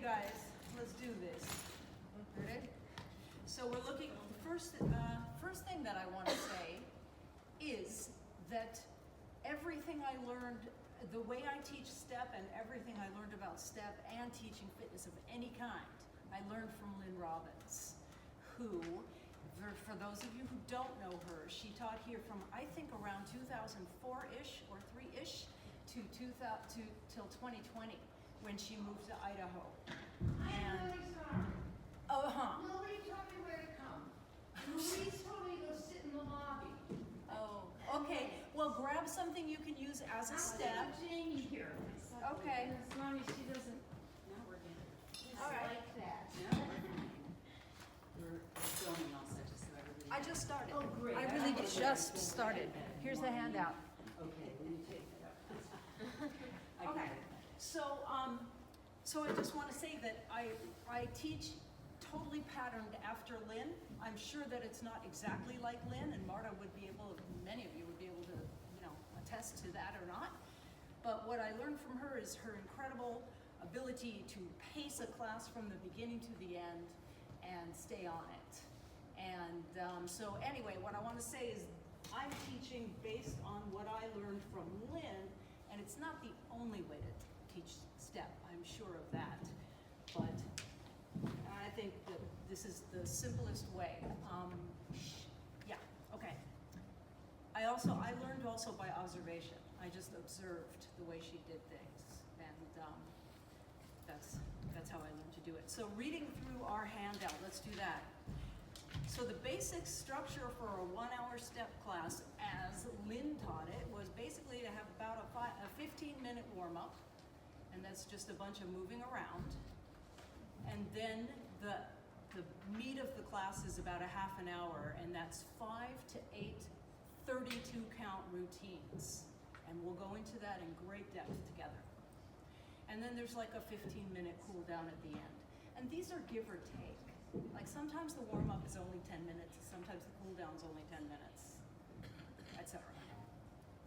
guys, let's do this. Ready? So we're looking, first thing that I want to say is that everything I learned, the way I teach STEP and everything I learned about STEP and teaching fitness of any kind, I learned from Lynn Robbins, who, for those of you who don't know her, she taught here from, I think, around 2004-ish or 3-ish to till 2020 when she moved to Idaho. I'm really sorry. Uh-huh. Nobody told me where to come. Louise told me to go sit in the lobby. Oh, okay. Well, grab something you can use as a step. I'll take Jamie here. Okay. As long as she doesn't Now we're good. just All right. like that. Now we're fine. We're filming also just so everybody. I just started. Oh, great. I really just started. Here's the handout. Okay, then you take it up. I got Okay. it. So I just want to say that I teach totally patterned after Lynn. I'm sure that it's not exactly like Lynn, and Marta would be able, many of you would be able to, attest to that or not. But what I learned from her is her incredible ability to pace a class from the beginning to the end and stay on it. And so anyway, what I want to say is I'm teaching based on what I learned from Lynn, and it's not the only way to teach STEP, I'm sure of that. But I think that this is the simplest way. Yeah, okay. I learned also by observation. I just observed the way she did things, and that's how I learned to do it. So reading through our handout, let's do that. So the basic structure for a 1-hour STEP class, as Lynn taught it, was basically to have about a 15-minute warm-up, and that's just a bunch of moving around. And then the meat of the class is about a half an hour, and that's 5 to 8 32-count routines. And we'll go into that in great depth together. And then there's like a 15-minute cool down at the end. And these are give or take. Like sometimes the warm-up is only 10 minutes, sometimes the cool down is only 10 minutes, etc.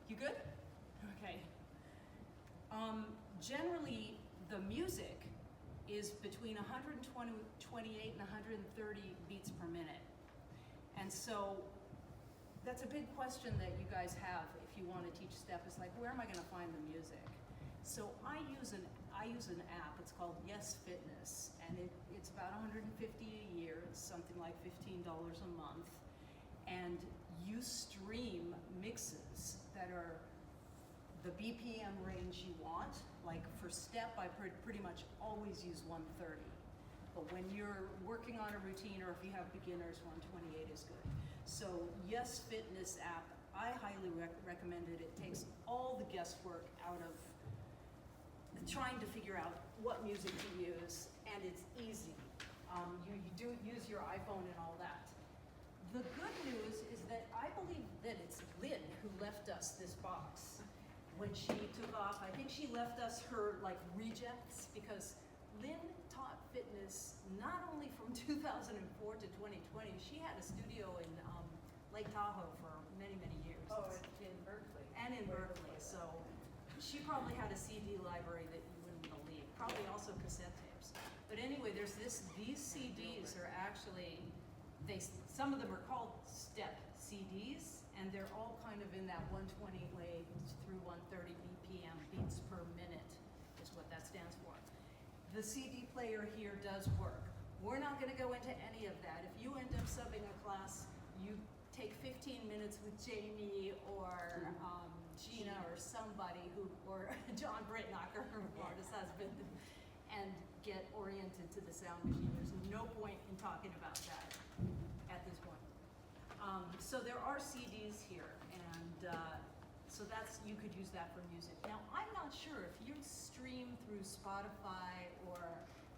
You good? Okay. Generally, the music is between 128 and 130 beats per minute. And so that's a big question that you guys have if you want to teach STEP, is like, where am I going to find the music? So I use an app, it's called Yes Fitness, and it's about $150 a year, it's something like $15 a month, and you stream mixes that are the BPM range you want. Like for STEP, I pretty much always use 130, but when you're working on a routine or if you have beginners, 128 is good. So Yes Fitness app, I highly recommend it. It takes all the guesswork out of trying to figure out what music to use, and it's easy. You do use your iPhone and all that. The good news is that I believe that it's Lynn who left us this box when she took off. I think she left us her rejects, because Lynn taught fitness not only from 2004 to 2020. She had a studio in Lake Tahoe for many, many years. Oh, it's in Berkeley. And in Berkeley, so she probably had a CD library that you wouldn't believe, probably also cassette tapes. But anyway, there's these CDs are actually, some of them are called STEP CDs, and they're all kind of in that 120 way through 130 BPM, beats per minute is what that stands for. The CD player here does work. We're not gonna go into any of that. If you end up subbing a class, you take 15 minutes with Jamie or Gina or somebody or John Brittnacher, Marta's husband, and get oriented to the sound machine. There's no point in talking about that at this point. So there are CDs here, and so you could use that for music. Now, I'm not sure if you stream through Spotify or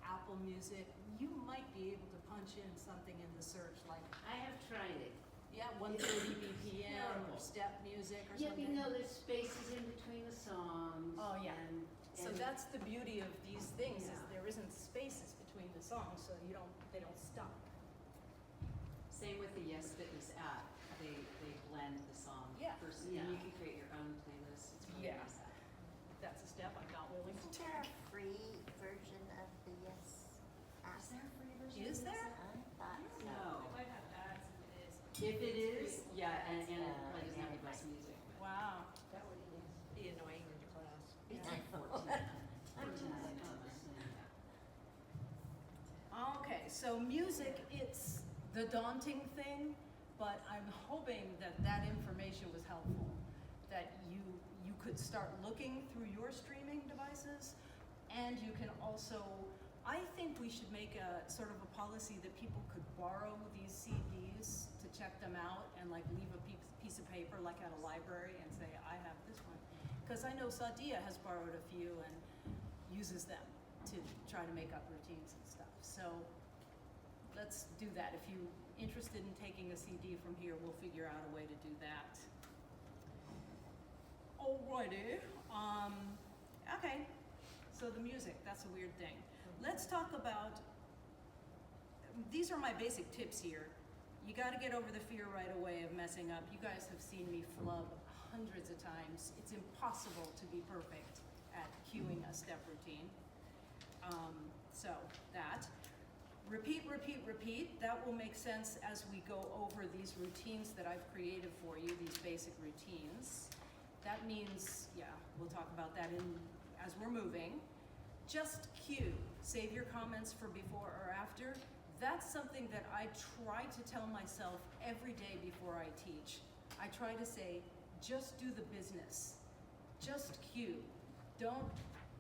Apple Music, you might be able to punch in something in the search like, I have tried it. yeah, 130 BPM or terrible. STEP music or Yeah, something. you know, there's spaces in between the songs. Oh, yeah. So and that's the beauty of these things, is Yeah. there isn't spaces between the songs, so they don't stop. Same with the Yes Fitness app. They blend the song. Yeah. First, Yeah. and you can create your own playlist. It's really Yeah. nice app. That's a step I'm not willing to Isn't take. there a free version of the Yes there a free version? Is of there? music? I thought so. No. They might have ads if it is. If it is, yeah, and it Yeah, like doesn't have yeah. the best music. But Wow. That would be annoying in your class. it's Yeah. like 14. Okay, so music, it's the daunting thing, but I'm hoping that that information was helpful. That you could start looking through your streaming devices, and you can also, I think we should make a sort of a policy that people could borrow these CDs to check them out and like leave a piece of paper like at a library and say, I have this one. Because I know Sadia has borrowed a few and uses them to try to make up routines and stuff. So let's do that. If you're interested in taking a CD from here, we'll figure out a way to do that. Alrighty. Okay. So the music, that's a weird thing. Let's talk about, these are my basic tips here. You gotta get over the fear right away of messing up. You guys have seen me flub hundreds of times. It's impossible to be perfect at cueing a step routine. So that. Repeat, repeat, repeat. That will make sense as we go over these routines that I've created for you, these basic routines. That means, yeah, we'll talk about that as we're moving. Just cue. Save your comments for before or after. That's something that I try to tell myself every day before I teach. I try to say, just do the business. Just cue. Don't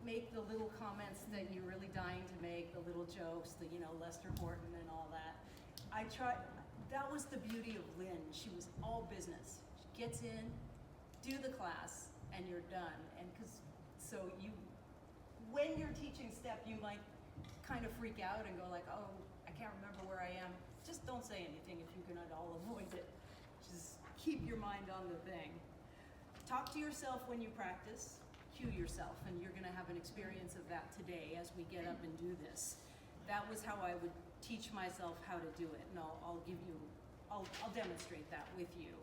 make the little comments that you're really dying to make, the little jokes, the, Lester Horton and all that. That was the beauty of Lynn. She was all business. She gets in, do the class, and you're done. And when you're teaching step, you might kind of freak out and go like, oh, I can't remember where I am. Just don't say anything if you can at all avoid it. Just keep your mind on the thing. Talk to yourself when you practice. Cue yourself, and you're gonna have an experience of that today as we get up and do this. That was how I would teach myself how to do it, and I'll demonstrate that with you.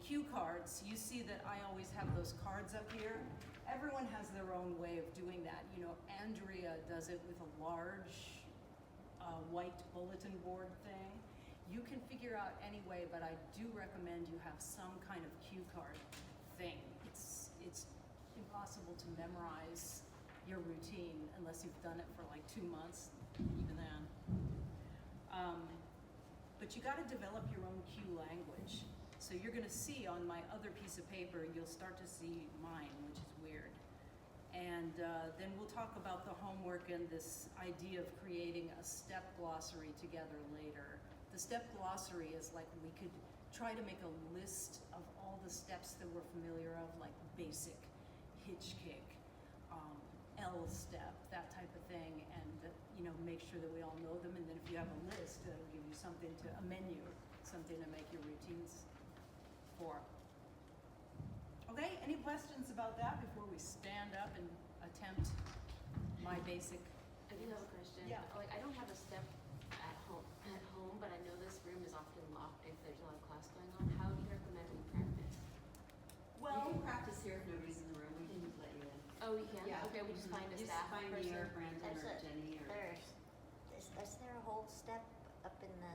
Cue cards, you see that I always have those cards up here. Everyone has their own way of doing that. Andrea does it with a large white bulletin board thing. You can figure out any way, but I do recommend you have some kind of cue card thing. It's impossible to memorize your routine unless you've done it for like 2 months, even then. But you gotta develop your own cue language. So you're gonna see on my other piece of paper, you'll start to see mine, which is weird. And then we'll talk about the homework and this idea of creating a step glossary together later. The step glossary is like we could try to make a list of all the steps that we're familiar of, like basic, hitch kick, L step, that type of thing, and make sure that we all know them. And then if you have a list, that'll give you something a menu, something to make your routines for. Okay, any questions about that before we stand up and attempt my basic? I do have a question. Yeah. Like, I don't have a step at home, but I know this room is often locked if there's a lot of class going on. How do you recommend we practice? You can practice here if nobody's in the room. We can let you in. Oh, we can? Yeah. Okay, we just find a Just staff find person. me or Brandon There's or a- Jenny or. Is there a whole step up in the,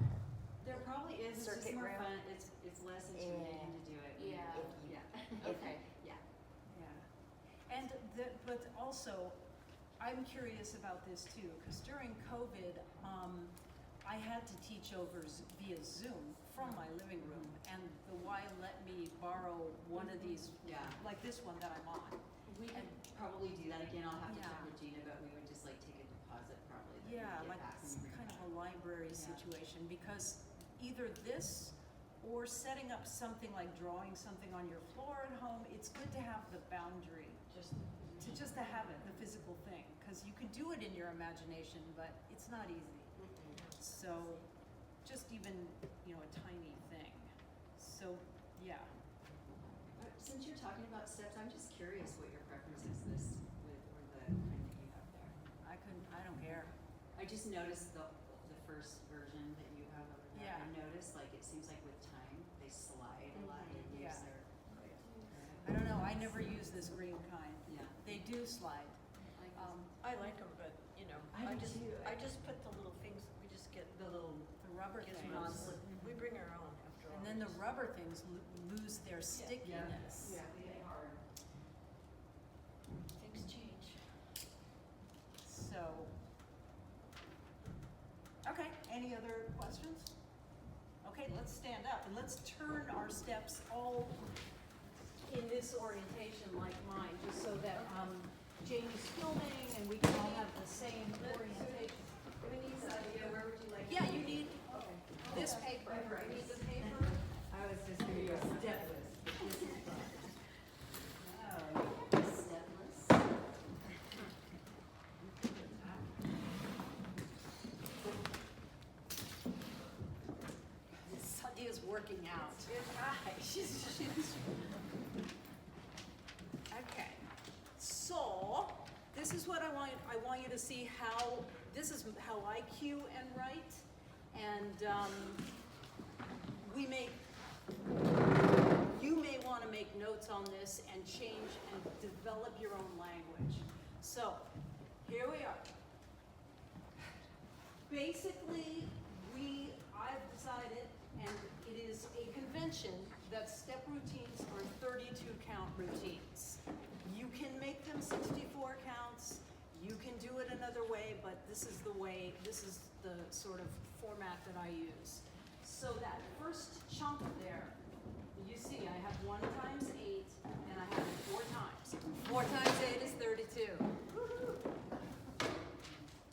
There probably is. It's just circuit more room? fun. It's less intimidating to do it. when Yeah. you- Yeah. Okay. Yeah. Yeah. And but also, I'm curious about this too, because during COVID, I had to teach over via Zoom from my living room, and the Y let me borrow one of these, Yeah. like this one that I'm on. We could probably do that again. I'll have to Yeah. check with Gina, but we would just like take a deposit probably. that we Yeah, get like back it's when we kind bring of a library Yeah. situation, because either this or setting up something like drawing something on your floor at home, it's good to have the boundary, just to have it, the physical thing, because you could do it in your imagination, but it's not easy. So just even, a tiny thing. So, yeah. Since you're talking about steps, I'm just curious what your preference is with or the kind that you have there. I don't care. I just noticed the first version that you have over there. Yeah. I noticed like it seems like with time they slide a lot and Yeah. use their. I don't know, I never use this green kind. Yeah. They do slide. Like I like them, but, I do just, too. I just put the little things, we just get The little The rubber things. gizmos. We bring our own after all. And then the rubber things lose their stickiness. Yeah, they get hard. Things change. So, okay, any other questions? Okay, let's stand up and let's turn our steps all in this orientation like mine, just so that Jamie's filming and we can all have the same orientation. We need this idea, where would you like? Yeah, you need Okay. this paper. You need the paper. I was just gonna go step list, but this is fun. Oh, Stepless. Sadia's working out. She's okay. So this is what I want you to see how this is how I cue and write, and you may want to make notes on this and change and develop your own language. So here we are. Basically, I've decided, and it is a convention, that step routines are 32 count routines. You can make them 64 counts, you can do it another way, but this is the sort of format that I use. So that first chunk there, you see I have 1 times 8, and I have it 4 times. 4 times 8 is 32. Woo-hoo.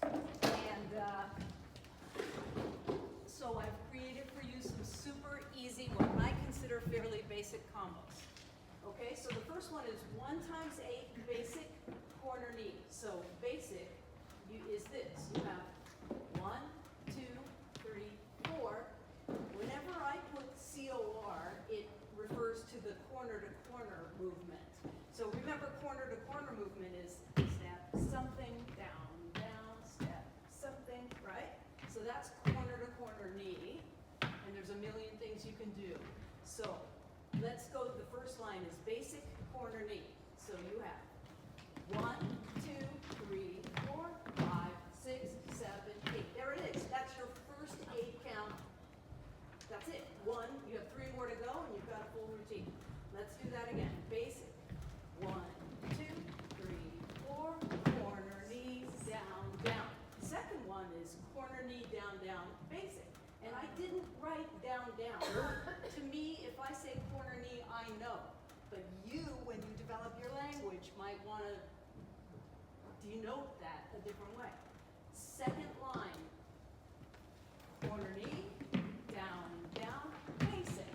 And so I've created for you some super easy, what I consider fairly basic combos. Okay, so the first one is 1 times 8 basic corner knee. So basic is this. You have 1, 2, 3, 4. Whenever I put COR, it refers to the corner to corner movement. So remember, corner to corner movement is step something, down, down, step something, right? So that's corner to corner knee, and there's a million things you can do. So let's go, the first line is basic corner knee. So you have 1, 2, 3, 4, 5, 6, 7, 8. There it is. That's your first 8 count. That's it. 1, you have 3 more to go, and you've got a full routine. Let's do that again. Basic. 1, 2, 3, 4, corner, knee, down, down. The second one is corner, knee, down, down, basic. And I didn't write down, down. To me, if I say corner, knee, I know. But you, when you develop your language, might want to denote that a different way. Second line, corner, knee, down, down, basic.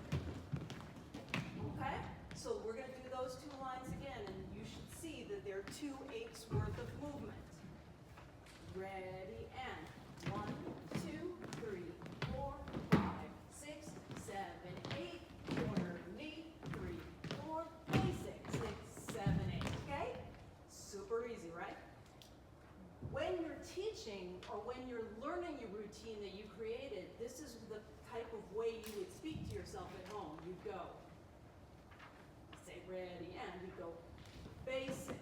Okay? So we're going to do those 2 lines again, and you should see that there are 2 8s worth of movement. Ready, and 1, 2, 3, 4, 5, 6, 7, 8, corner, knee, 3, 4, basic, 6, 7, 8, okay? Super easy, right? When you're teaching or when you're learning your routine that you created, this is the type of way you would speak to yourself at home. You'd go, say ready, and you'd go basic,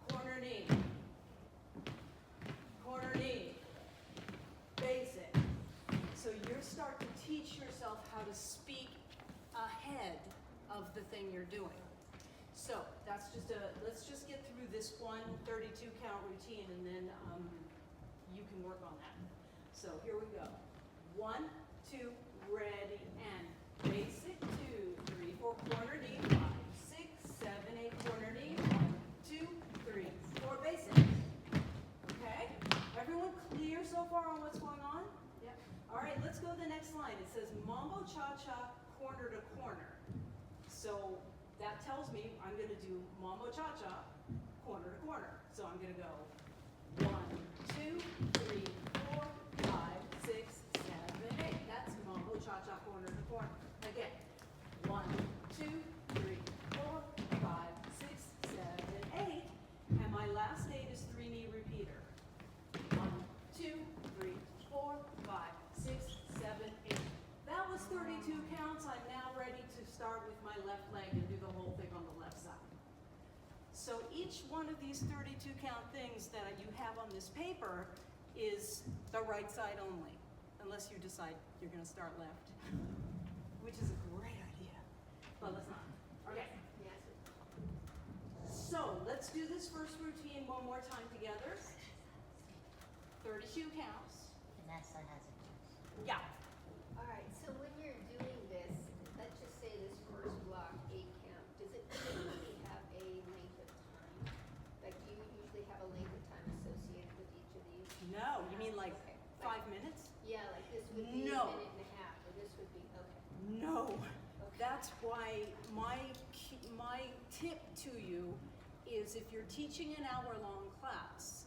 corner knee, basic. So you start to teach yourself how to speak ahead of the thing you're doing. So that's let's just get through this 32 count routine, and then you can work on that. So here we go. 1, 2, ready, and basic, 2, 3, 4, corner knee, 5, 6, 7, 8, corner knee, 1, 2, 3, 4, basic. Okay? Everyone clear so far on what's going on? Yep. All right, let's go to the next line. It says mambo cha-cha, corner to corner. So that tells me I'm going to do mambo cha-cha, corner to corner. So I'm going to go 1, 2, 3, 4, 5, 6, 7, 8. That's mambo cha-cha, corner to corner. Again, 1, 2, 3, 4, 5, 6, 7, 8. And my last 8 is 3 knee repeater. 1, 2, 3, 4, 5, 6, 7, 8. That was 32 counts. I'm now ready to start with my left leg and do the whole thing on the left side. So even each one of these 32 count things that you have on this paper is the right side only, unless you decide you're gonna start left, which is a great idea, but let's not. Okay. Yes. So let's do this first routine one more time together. 32 counts. Vanessa has a question. Yeah. All right, so when you're doing this, let's just say this first block, 8 count, does it typically have a length of time? Like, do you usually have a length of time associated with each of these? No, you mean like Okay. 5 minutes? Yeah, like this would be No. a minute and a half, or this would be, okay. No. Okay. That's why my tip to you is if you're teaching an hour-long class,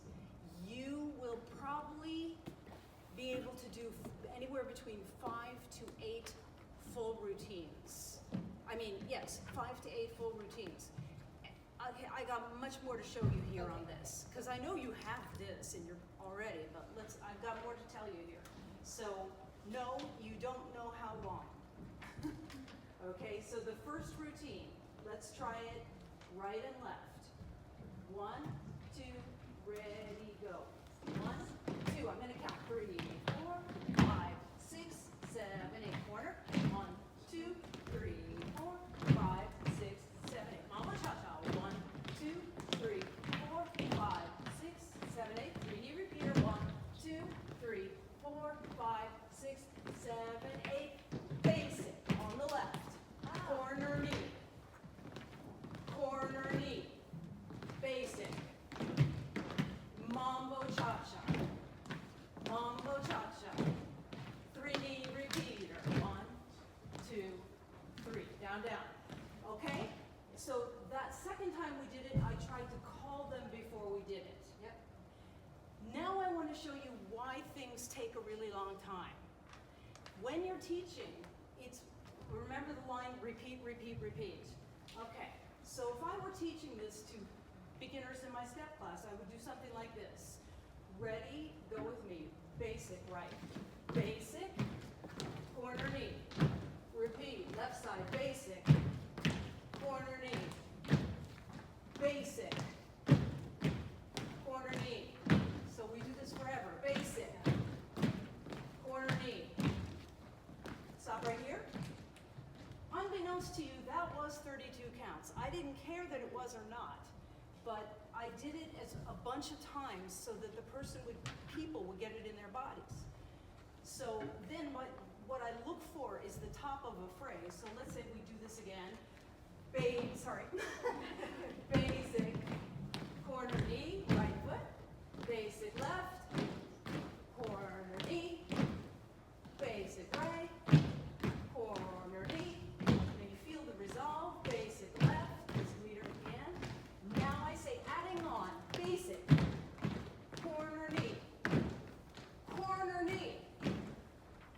you will probably be able to do anywhere between 5 to 8 full routines. I mean, yes, 5 to 8 full routines. I got much more to show you here on this, because I know you have this and you're already, but I've got more to tell you here. So, no, you don't know how long. Okay, so the first routine, let's try it right and left. 1, 2, ready, go. 1, 2, I'm gonna count 3, 4, 5, 6, 7, 8. Corner. 1, 2, 3, 4, 5, 6, 7, 8. Mama cha-cha. 1, 2, 3, 4, 5, 6, 7, 8. 3-knee repeater. 1, 2, 3, 4, 5, 6, 7, 8. Basic on the left. Corner knee. Corner knee. Basic. Mambo cha-cha. Mambo cha-cha. 3-knee repeater. 1, 2, 3. Down, down. Okay? So that second time we did it, I tried to call them before we did it. Yep. Now I want to show you why things take a really long time. When you're teaching, remember the line, repeat, repeat, repeat. Okay, so if I were teaching this to beginners in my STEP class, I would do something like this. Ready, go with me. Basic, right. Basic, corner knee. Repeat, left side, basic, corner knee. Basic, corner knee. So we do this forever. Basic, corner knee. Stop right here. Unbeknownst to you, that was 32 counts. I didn't care that it was or not, but I did it as a bunch of times so that people would get it in their bodies. So then what I look for is the top of a phrase. So let's say we do this again. Basic, corner knee, right foot. Basic left, corner knee. Basic right, corner knee. Then you feel the resolve. Basic left, let's read it again. Now I say adding on. Basic, corner knee, corner knee.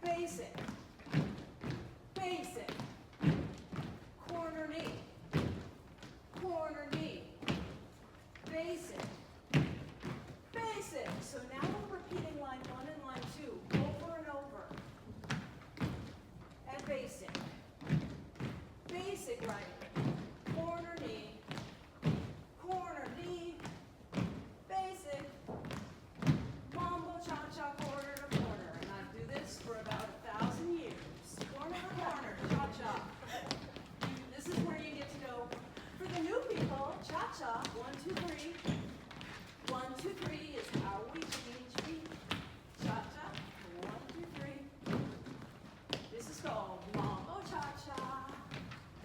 Basic, basic, corner knee, corner knee. Basic, basic. So now we're repeating line 1 and line 2 over and over. And basic. Basic right. Corner knee. Corner knee. Basic. Mambo cha-cha corner to corner. And I do this for about 1,000 years. Corner to corner. Cha-cha. This is where you get to know, for the new people, cha-cha, 1, 2, 3. 1, 2, 3 is how we change feet. Cha-cha, 1, 2, 3. This is called mambo cha-cha.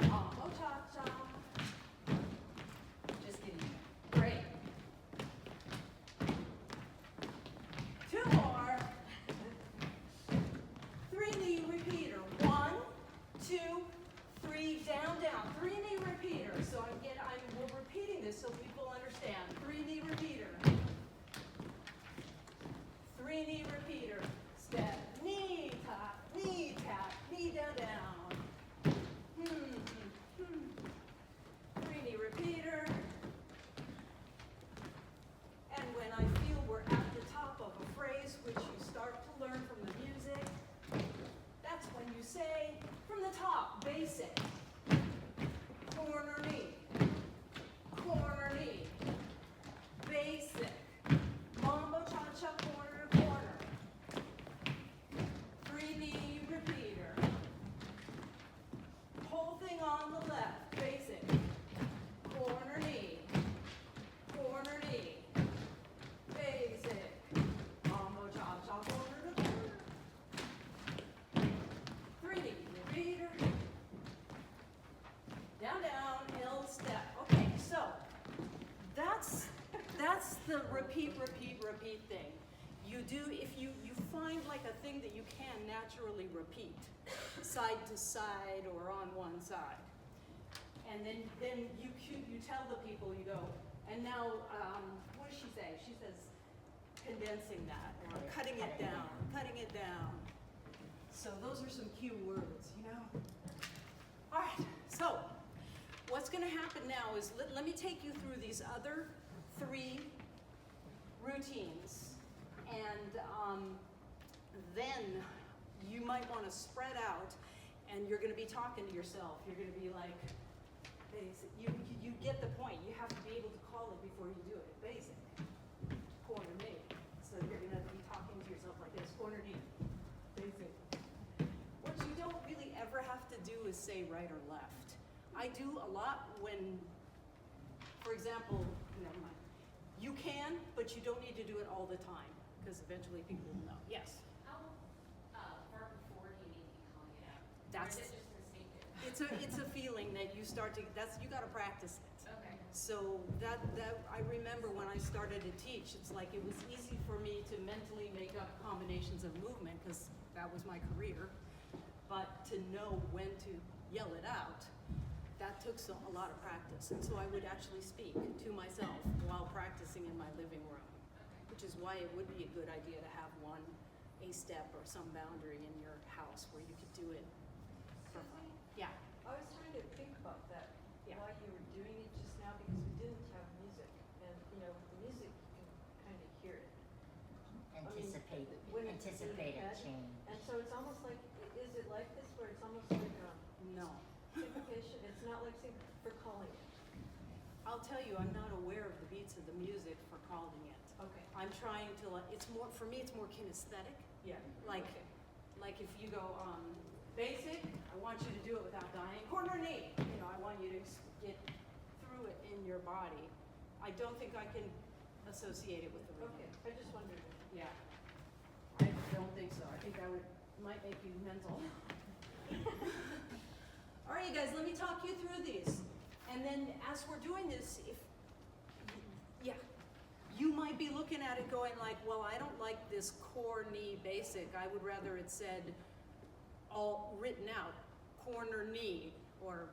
Mambo cha-cha. Just kidding. Great. 2 more. 3-knee repeater. 1, 2, 3, down, down. 3-knee repeater. So we're repeating this so people understand. 3-knee repeater. the repeat thing. You do, if you find like a thing that you can naturally repeat, side to side or on one side. And then you tell the people, you go, and now, what does she say? She says condensing that, or cutting it down. So those are some cue words, you know? All right, so what's gonna happen now is, let me take you through these other 3 routines, and then you might wanna spread out, and you're gonna be talking to yourself. You're gonna be like, basic, you get the point. You have to be able to call it before you do it. Basic, corner knee. So you're gonna be talking to yourself like this, corner knee, basic. What you don't really ever have to do is say right or left. I do a lot when, for example, never mind. You can, but you don't need to do it all the time, because eventually people will know. Yes? How far before do you need to be calling it out? That's- or is it just instinctive? It's a feeling that you start to, you gotta practice it. Okay. So that I remember when I started to teach, it's like it was easy for me to mentally make up combinations of movement, because that was my career. But to know when to yell it out, that took a lot of practice. And so I would actually speak to myself while practicing in my living room, which is why it would be a good idea to have a step or some boundary in your house where you could do it for fun. Yeah. I was trying to think about that Yeah. while you were doing it just now, because we didn't have music, and you know, the music you can kind of hear it. When it's in your Anticipated head. change. And so it's almost like, is it like this where it's almost like No. syncopation? It's not like for calling it. I'll tell you, I'm not aware of the beats of the music for calling it. Okay. I'm trying to, it's more, for me, it's more kinesthetic. Yeah. Like, Okay. like if you go, basic, I want you to do it without dying. Corner knee, you know, I want you to get through it in your body. I don't think I can associate it with the rhythm. Okay, I just wondered. Yeah. I don't think so. I think might make you mental. All right, you guys, let me talk you through these. And then as we're doing this, you might be looking at it going like, well, I don't like this core knee basic. I would rather it said all written out, corner knee, or,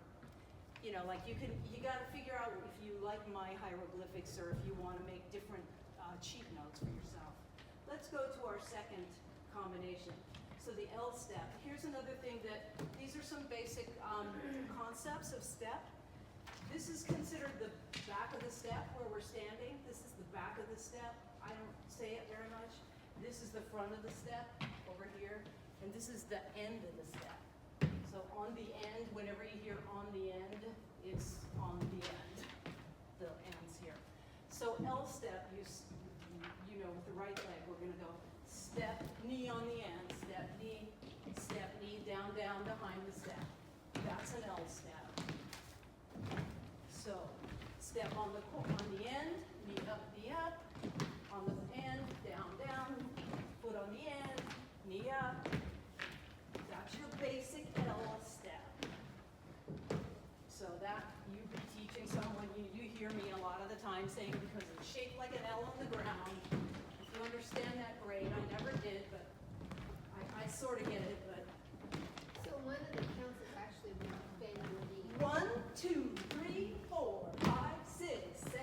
you know, like you gotta figure out if you like my hieroglyphics or if you wanna make different cheat notes for yourself. Let's go to our second combination. So the L step. Here's another thing these are some basic concepts of step. This is considered the back of the step where we're standing. This is the back of the step. I don't say it very much. This is the front of the step over here. And this is the end of the step. So on the end, whenever you hear on the end, it's on the end. The end's here. So L step, you know, with the right leg, we're gonna go step, knee on the end, step, knee, down, behind the step. That's an L step. So, step on the end, knee up, on the end, down, foot on the end, knee up. That's your basic L step. So that, you be teaching someone, you hear me a lot of the time saying because it's shaped like an L on the ground. If you understand that, great. I never did, but I sort of get it, but. So one of the counts is actually when you bend your knee. 1, 2, 3, 4, 5, 6, 7,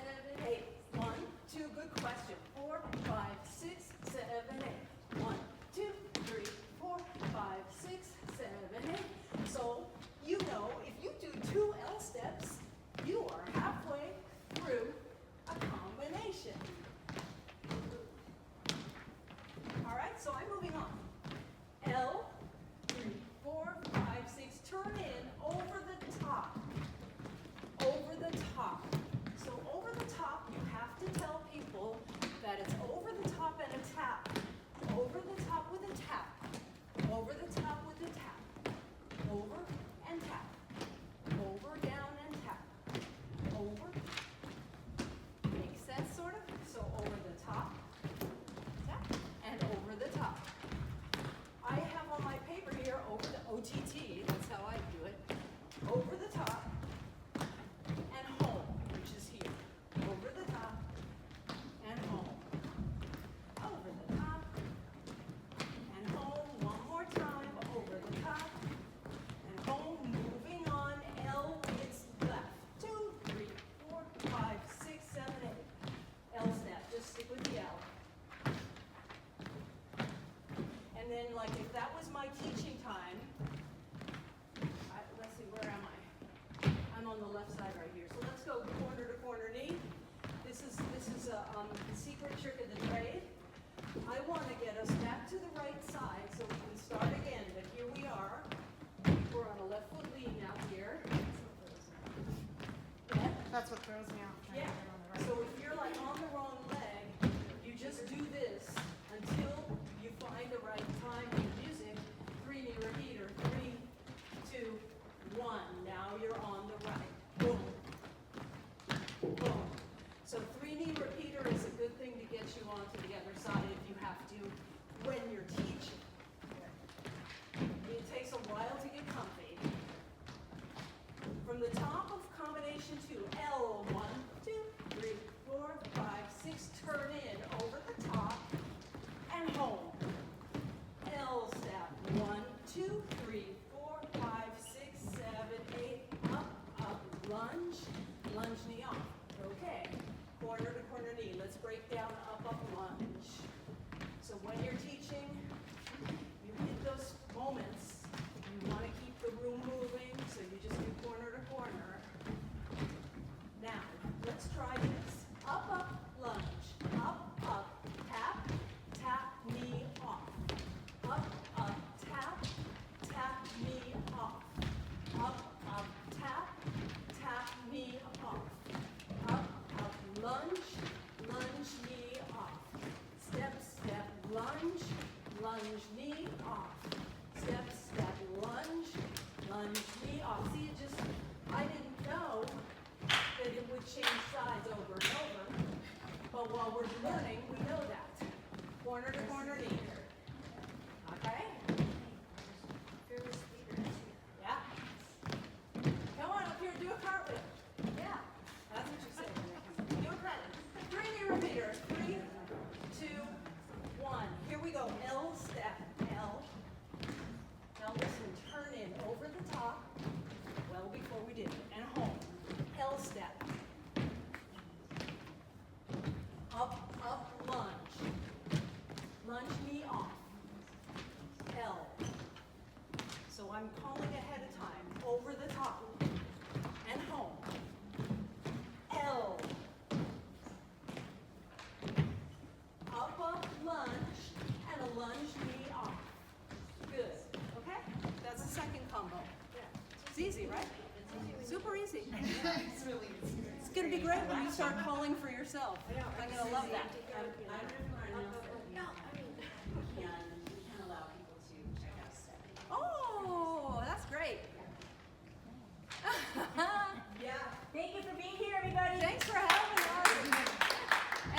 8. 1, 2, good question. 4, 5, 6, 7, 8. 1, 2, 3, 4, 5, 6, 7, 8. So, you know, if you do 2 L steps, you are halfway through a combination. All right, so I'm moving on. L, 3, 4, 5, 6. Turn in over the top. Over the top. So over the top, you have to tell people that it's over the top and a tap. Over the top with a tap. Over the top with a tap. Over and tap. Over, down, and tap. Over. Makes sense, sort of? So over the top, tap, and over the top. I have on my paper here over the OTT, that's how I do it. Over the top, and home, which is here. Over the top, and throws me off trying Yeah, to get on the right. so if you're like on the wrong leg, you just do this until you find the right time in the music. 3-knee repeater, 3, 2, 1. Now you're on the right. Boom. Boom. So 3-knee repeater is a good thing to get you onto the other side if you have to when you're teaching. It takes a while to get comfy. From the top of combination 2, L, 1, 2, 3, 4, 5, 6, turn in over the top and home. L step, 1, 2, 3, 4, 5, 6, 7, 8, up, up, lunge, lunge knee off. Okay, corner to corner knee. Let's break down up, up, lunge. So when you're teaching, you hit those moments. You want to keep the room moving, so you just do corner to corner. Now, let's try this. Up, up, lunge. Up, up, tap, tap, knee off. Up, up, tap, tap, knee off. Up, up, tap, tap, knee off. Up, up, lunge, lunge, knee off. Step, step, lunge, lunge, knee off. Step, step, lunge, lunge, knee off. See, it just, I didn't know that it would change sides over and over, but while we're learning, we know that. Corner to corner knee. Okay? Yeah. Come on up here, do a cartwheel. Yeah, that's what you say. Do a cartwheel. 3-knee repeater. 3, 2, 1. Here we go. L step. L. Now listen, turn in over the top. Well before we did it. And home. L step. Up, up, lunge. Lunge knee off. L. So I'm calling ahead of time. Over the top. And home. L. Up, up, lunge, and a lunge knee off. Good. Okay? That's the second combo. It's easy, right? Super easy. It's going to be great when you start calling for yourself. I'm going to love that. I don't know if that we can allow people to check out STEP. Oh, that's great. Yeah. Thank you for being here, everybody. Thanks for having us.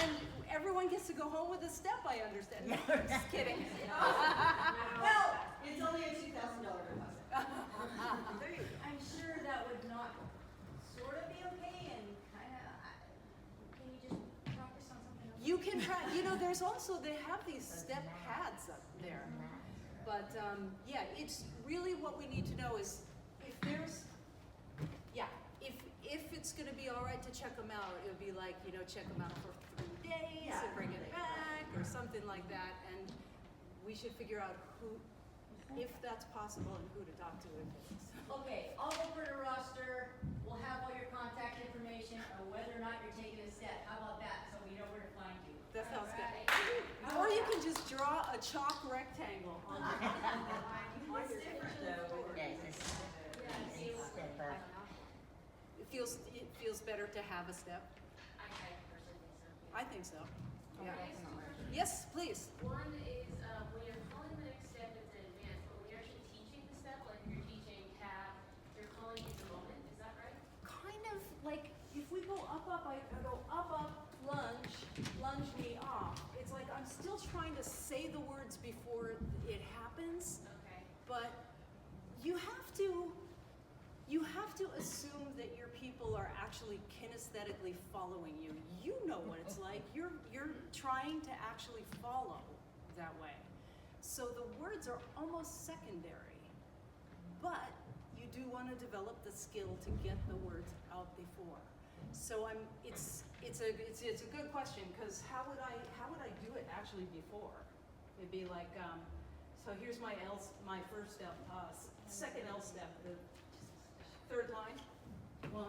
And everyone gets to go home with a step, I understand. No, just kidding. Well, it's only a $2,000 deposit. I'm sure that would not sort of be okay and kind of, can you just practice on something else? You can try, there's also, they have these step pads up there. But, yeah, it's really what we need to know is if there's, if it's going to be all right to check them out, it would be like, check them out for 3 days and bring it back or something like that. And we should figure out who, if that's possible, and who to talk to if it is. Okay, I'll go for the roster. We'll have all your contact information or whether or not you're taking a step. How about that? So we know where to find you. That sounds good. Alright. Or you can just draw a chalk rectangle on the It's different though. It feels better to have a step. I personally think so. I think so. Yeah. Definitely. Yes, please. One is when you're calling the next step, it's in advance, but when you're actually teaching the step, like if you're teaching tab, you're calling it the moment. Is that right? Kind of like if we go up, I go up, lunge, lunge knee off. It's like I'm still trying to say the words before it happens, Okay. but you have to assume that your people are actually kinesthetically following you. You know what it's like. You're trying to actually follow that way. So the words are almost secondary, but you do want to develop the skill to get the words out before. So it's a good question, because how would I do it actually before? It'd be like, so here's my first step, second L step, the third line, 1, 2,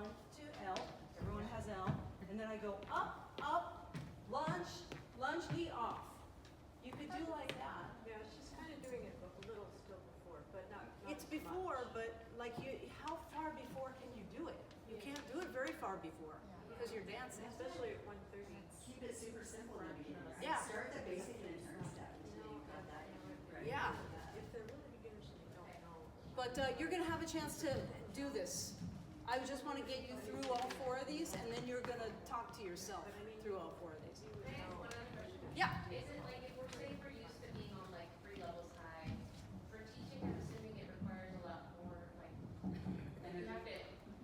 L, everyone has L, and then I go up, lunge, lunge knee off. You could do like that. Yeah, she's kind of doing it a little still before, but not It's as before, much. but like how far before can you do it? You can't do it very far before. because you're dancing. Especially at 1:30. Keep it super simple in the beginning. Right? Yeah. Start the basic and then turn step until you've got that. Right. Yeah. If they're really beginners and they don't know. But you're gonna have a chance to do this. I just wanna get you through all 4 of these, and then you're gonna talk to yourself through all 4 of these. Can I ask one other question? Yeah. Is it like, if we're saying we're used to being on like 3 levels high, for teaching, I'm assuming it requires a lot more, like, you have to.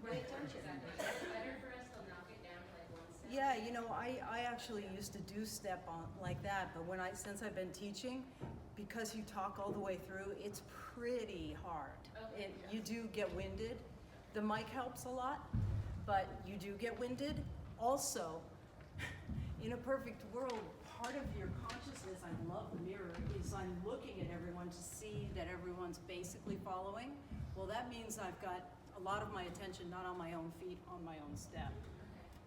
Right, don't you? Exactly. Is it better for us to knock it down to like 1 step? Yeah, you know, I actually used to do step on like that, but since I've been teaching, because you talk all the way through, it's pretty hard. Okay. You do get winded. The mic helps a lot, but you do get winded. Also, in a perfect world, part of your consciousness, I love the mirror, is I'm looking at everyone to see that everyone's basically following. Well, that means I've got a lot of my attention not on my own feet, on my own step.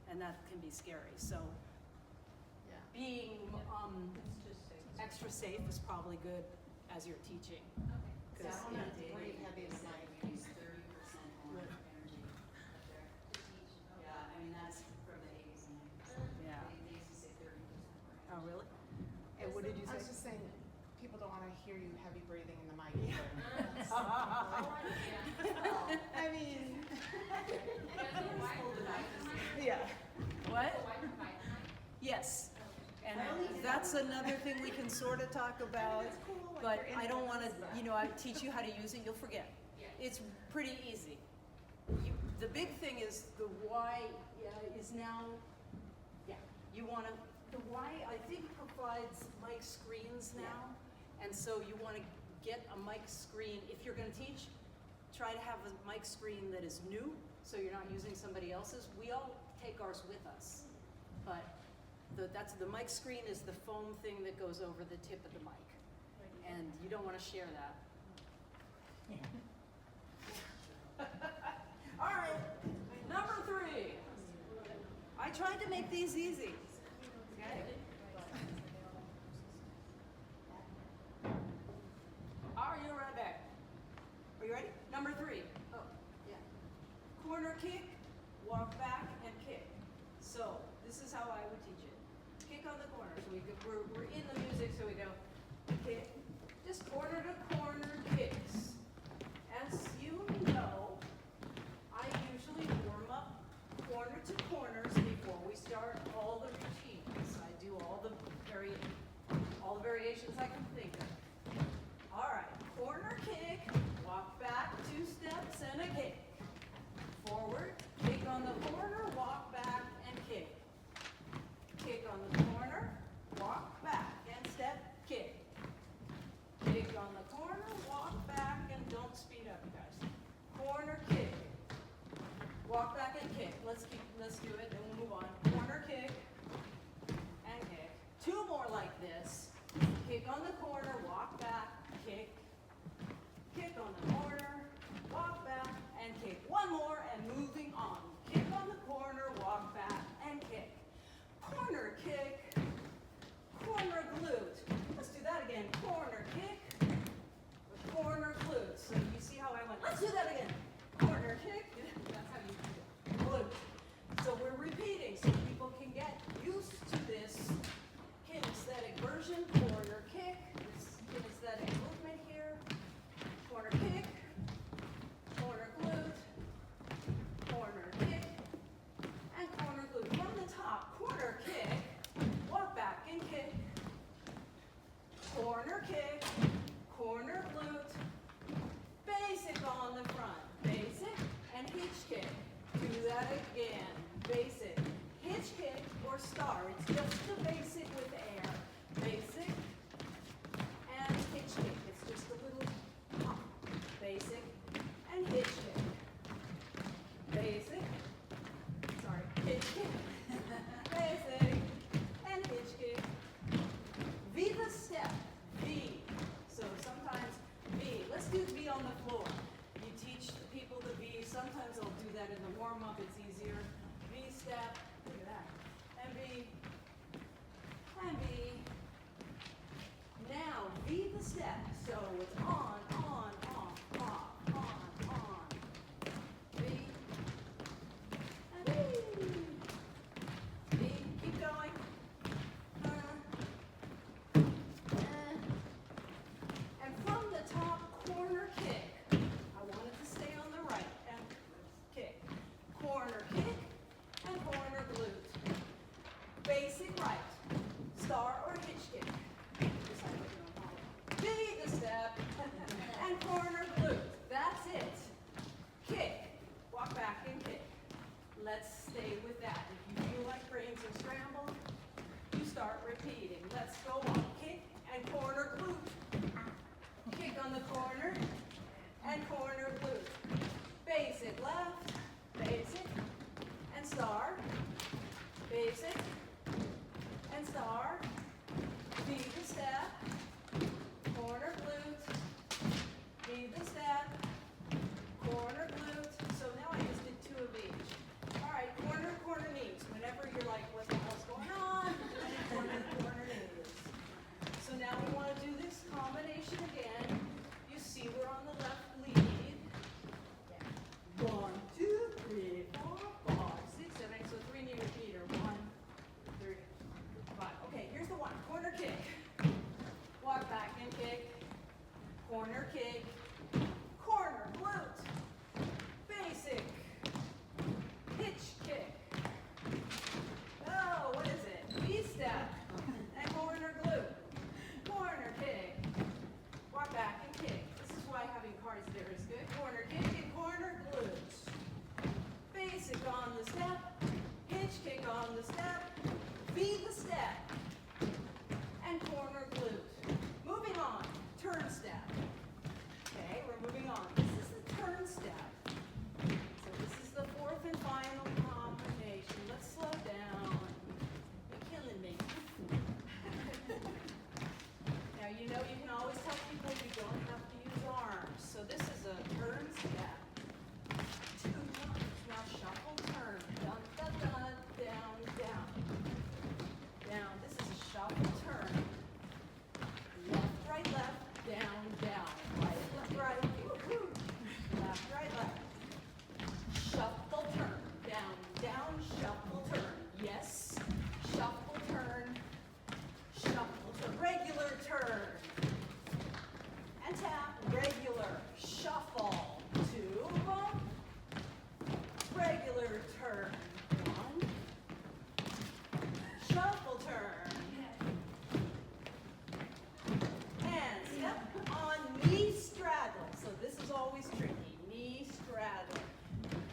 And that can be scary. So being It's just safe. extra safe is probably good as you're teaching. So 'Cause, on yeah. a day where you have these like you use 30% more energy up there. To teach. Okay. Yeah, I mean that's from the 80s and 90s. Yeah. They used to say 30% more energy. Oh, really? And what did you I say? was just saying, people don't want to hear you heavy breathing in the mic either. Yeah. I mean, Yeah. What? So why provide the mic? Yes. And I only did that's that another thing we can sort of talk about, it's cool, like but you're I don't want to, influenced. you know, I teach you how to use it, you'll forget. Yeah. It's pretty easy. The big thing is the Y is now, yeah, you want to, the Y I think provides mic screens now. And so you want to get a mic screen, if you're going to teach, try to have a mic screen that is new, so you're not using somebody else's. We all take ours with us, but the mic screen is the foam thing that goes over the tip of the mic, and you don't want to share that. All right, number 3. I tried to make these easy. Okay. Are you ready? Are you ready? Number 3. Oh, yeah. Corner kick, walk back, and kick. So this is how I would teach it. Kick on the corner. So we're in the music, so we go kick. Just corner to corner kicks. As you know, I usually warm up corner to corners before we start all the routines. I do all the variations I can think of. All right, corner kick, walk back 2 steps and a kick. Forward, kick on the corner, walk back and kick. Kick on the corner, walk back and step, kick. Kick on the corner, walk back and don't speed up, you guys. Corner kick, walk back and kick. Let's do it, then we'll move on. Corner kick and kick. 2 more like this. Kick on the corner, walk back, kick. Kick on the corner, walk back, and kick. 1 more, and moving on. Kick on the corner, walk back, and kick. Corner kick, corner glute. Let's do that again. Corner kick, corner glute. So you see how I went, let's do that again. Corner kick, that's how you do it. Glute. So we're repeating so people can get used to this kinesthetic version. Corner kick, this kinesthetic movement here. Corner kick, corner glute, corner kick, and corner glute. From the top, corner kick, walk back and kick, corner kick, corner glute, basic on the front, basic and hitch kick. Do that again, basic, hitch kick or star. It's just the basic with air. Basic and hitch kick. It's just a little hop. Basic and hitch kick. Basic, sorry, hitch kick. Basic and hitch kick. V the step, V. So sometimes V. Let's do V on the floor. You teach the people the V. Sometimes I'll do that in the warm-up. It's easier. V step. Look at that. And V. basic right, star or hitch kick. Decide what you want to call it. Beat the step, and corner glute. That's it. Kick, walk back and kick. Let's stay with that. If you feel like brains are scrambled, you start repeating. Let's go on. Kick and corner glute. Kick on the corner and corner glute. Basic left, basic, and star. Basic, and star. Beat the step, corner glute. Beat the step, corner glute. So now I just did 2 of each. All right, corner knees. Whenever you're like, what the hell's going on? Corner knees. So now we want to do this combination again. You see we're on the left lead. 1, 2, 3, 4, 5, 6, 7, 8. So 3 knee repeater. 1, 3, 5. Okay, here's the one. Corner kick. Walk back and kick. Corner kick. Corner glute. Basic. Hitch kick. Oh, what is it? V-step. And corner glute. Corner kick. Walk back and kick. This is why having cards there is good. Corner kick and corner glute. Basic on the step. Hitch kick on the step. V the step. And corner glute. Moving on. Turn step. Okay, we're moving on. This is the turn step. So this is the 4th and final combination. Let's slow down. You're killing me. Now you know you can always tell people you don't have to use arms. So this is a turn step. 2 times. Now shuffle turn. Dun, dun, dun, down, down. Down. This is a shuffle turn. Left, right, left, down, down. Right, left, right. Woo-hoo. Left, right, left. Shuffle turn. Down, down, shuffle turn. Yes. Shuffle turn. Shuffle turn. Regular turn. And tap. Regular. Shuffle. 2. Regular turn. 1. Shuffle turn. And step on knee straddle. So this is always tricky. Knee straddle.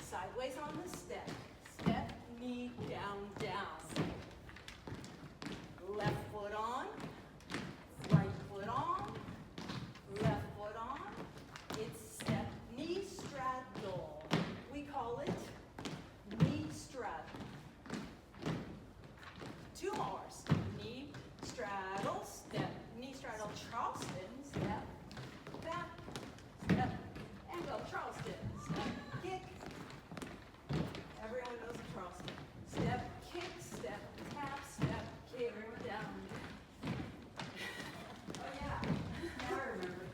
Sideways on the step. Step, knee, down, down. Left foot on. Right foot on. Left foot on. It's step, knee straddle. We call it knee straddle. 2 more. Knee straddle, step, knee straddle, Charleston, step, back, step, and go Charleston, step, kick. Everyone knows a Charleston. Step, kick, step, tap, step, kick, down. Oh yeah, now I remember.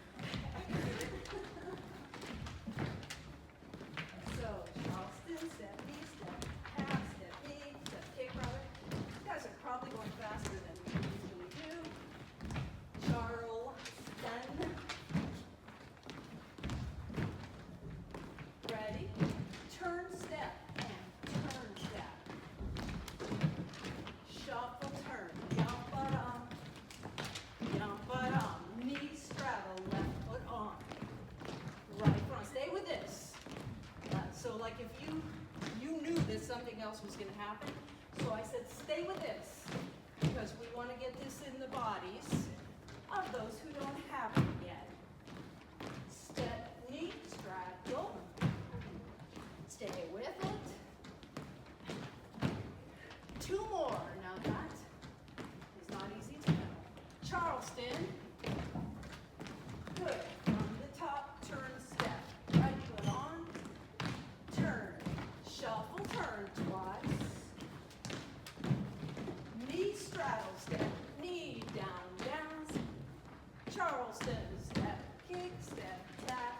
So Charleston, step, knee, step, tap, step, knee, step, kick, brother. You guys are probably going faster than we usually do. Charleston. Ready? Turn step and turn step. Shuffle turn. Yum-ba-dum. Yum-ba-dum. Knee straddle, left foot on. Right foot on. Stay with this. So like if you knew that something else was going to happen, so I said stay with this because we want to get this in the bodies of those who don't have it yet. Step, knee, straddle. Stay with it. 2 more. Now that is not easy to know. Charleston. Good. From the top, turn step. Right foot on. Turn. Shuffle turn twice. Knee straddle step. Knee down, down. Charleston step. Kick, step, tap.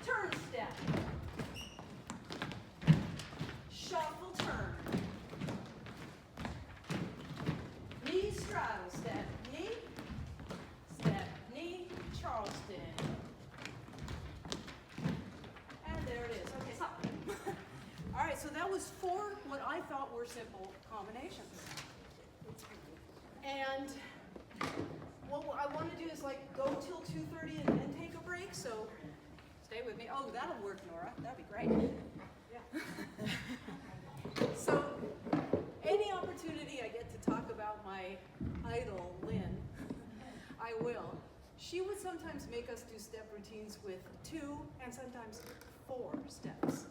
Turn step. Shuffle turn. Knee straddle step. Knee, Charleston. And there it is. Okay, stop. All right, so that was 4 what I thought were simple combinations. And what I want to do is like go till 2:30 and then take a break, so stay with me. Oh, that'll work, Nora. That'd be great. Yeah. So, any opportunity I get to talk about my idol, Lynn, I will. She would sometimes make us do step routines with 2 and sometimes 4 steps.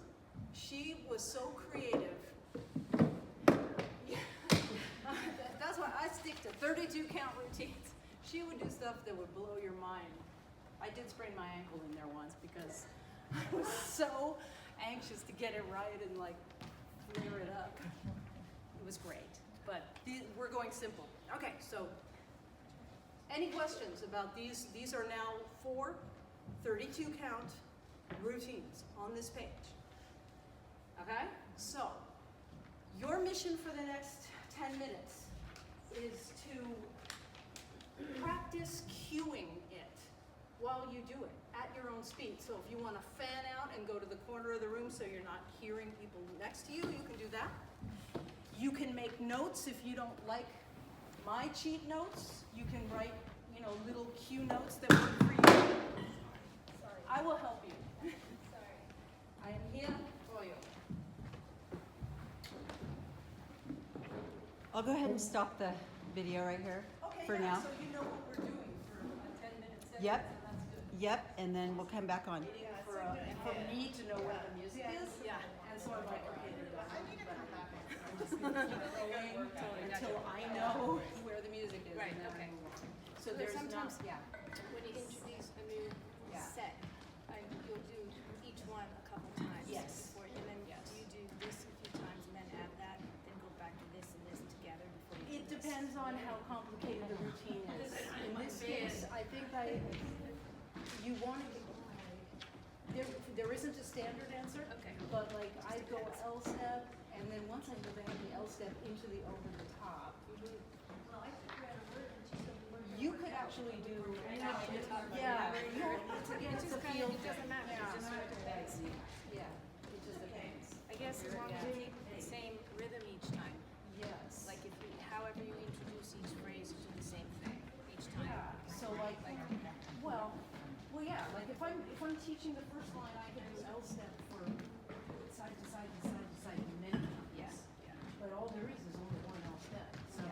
She was so creative. Yeah. That's why I stick to 32 count routines. She would do stuff that would blow your mind. I did sprain my ankle in there once because I was so anxious to get it right and like flare it up. It was great, but we're going simple. Okay, so any questions about these? These are now 4 32 count routines on this page. Okay, so your mission for the next 10 minutes is to practice cueing it while you do it at your own speed. So if you want to fan out and go to the corner of the room so you're not hearing people next to you, you can do that. You can make notes if you don't like my cheat notes. You can write, little cue notes that work for you. Sorry. I will help you. Sorry. I am here for you. I'll go ahead and stop the video right here Okay, for yeah, now. so you know what we're doing for a 10-minute session, Yep. so that's good. Yep, and then we'll come back on. For me to know where the music is, and so I'm like, okay, they're done. I need to come back. I'm just gonna keep going until I know where the music is, Right, and then okay. I move on. So there's not, Sometimes, yeah. When you introduce a new Yeah. set, you'll do each one a couple times. Yes. Before, and then Yes. do you do this a few times and then add that, then go back to this and this together before you It do this? depends on how complicated the routine is. In this case, I think you want to, there isn't a standard answer. Okay. But like, I go L step, and then once I go back the L step into the over the top. You could actually do, yeah, it's a field. It doesn't matter, Yeah. it just sort of depends. Yeah, it just depends. I guess as long as you keep the same rhythm each time. Yes. Like however you introduce each phrase, you do the same thing each time. Yeah, so like, well, yeah, like if I'm teaching the first line, I can do L step for side to side to side to side many times. Yeah. But all there is only one L step, so.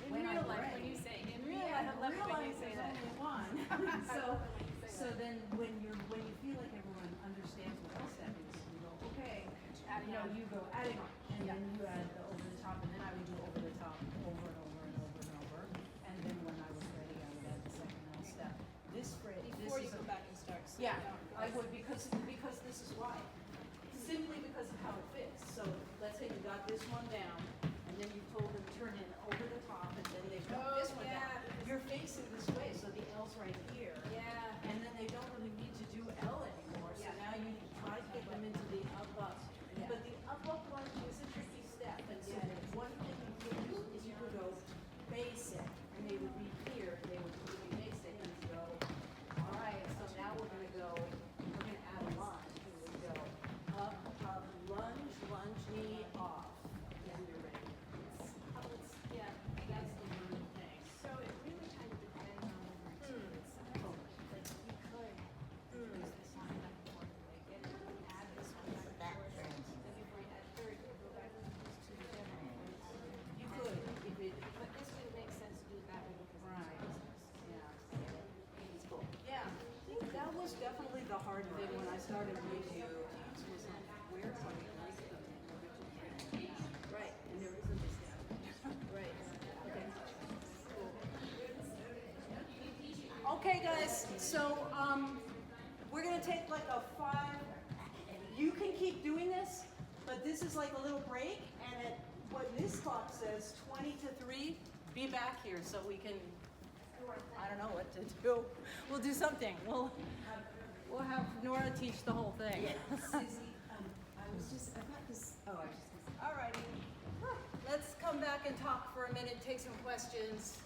In when real I'm life, ready- when you say, in real Yeah, life, I love in real it when you life, say there's that. only one. So then when you feel like everyone understands what L step is, you go, okay, you go adding on, and then you add the over the top, and then I would do over the top over and over and over and over. And then when I was ready, I would add the second L step. This phrase, Before this you is go a- back and start. So Yeah, you don't go- I would because this is why. Simply because of how it fits. So let's say you got this one down, and then you told them turn in over the top, and then they got this one down. You're facing this way, so the L's right here. Yeah. And then they don't really need to do L anymore. So now you try to get them into the up. But the up lunge is a tricky step. And so one thing you could do is you could go basic, and they would be here, and they would be basic, and you go, all right, so now we're gonna add a lunge. We would go up, lunge, knee, off. And you're ready. Yeah. That's the main thing. So it really kind of depends on the routine itself. Like you could use this one back and forth, like get it, add this one back and forth. Then before you add third, you go back and do these two together. You could, if it, But this would make sense to do it that way because Right. it's business. yeah. It's cool. Yeah, that was definitely the hard thing when I started making routines, was like, where are you like them? Right, and there isn't a step. Right. Okay. Cool. Okay, guys, so, we're gonna take like a 5, you can keep doing this, but this is like a little break, and at what this clock says, 2 to 3, be back here so we can, I don't know what to do. We'll do something. We'll have Nora teach the whole thing. Susie, I've got this, I was just gonna say. Alrighty. Let's come back and talk for a minute, take some questions,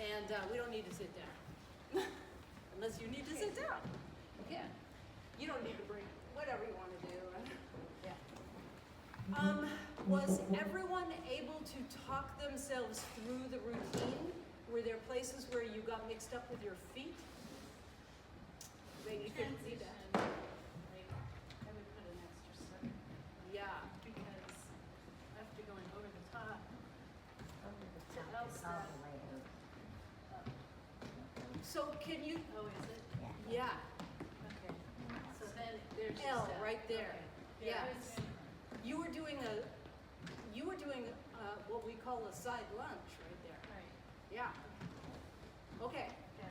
and we don't need to sit down. Unless you need to sit down. You can. You don't need to bring whatever you want to do. Yeah. Was everyone able to talk themselves through the routine? Were there places where you got mixed up with your feet? That you couldn't see that? Like, I would put an extra step Yeah. because after going over the top, Over the To top, else all that- the way over. So can you, oh, is it? Yeah. yeah, Okay. So then there's your L step. right there. Okay. Yeah. It's- You were doing what we call a side lunge right there. Right. Yeah. Okay. Okay.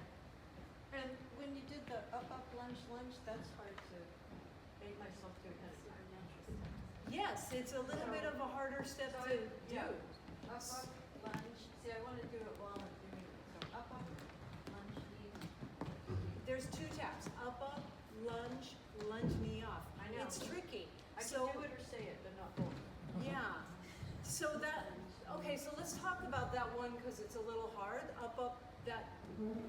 And when you did the up, lunge, that's hard to make myself do it. Yes, it's a little bit of a harder step to do. Yeah. Up, lunge. See, I want to do it while I'm doing it. So up, lunge, knee. There's two taps, up, lunge, knee off. I know. It's tricky. I So, can do it or say it, but not both. yeah. So okay, so let's talk about that one because it's a little hard. Up, that,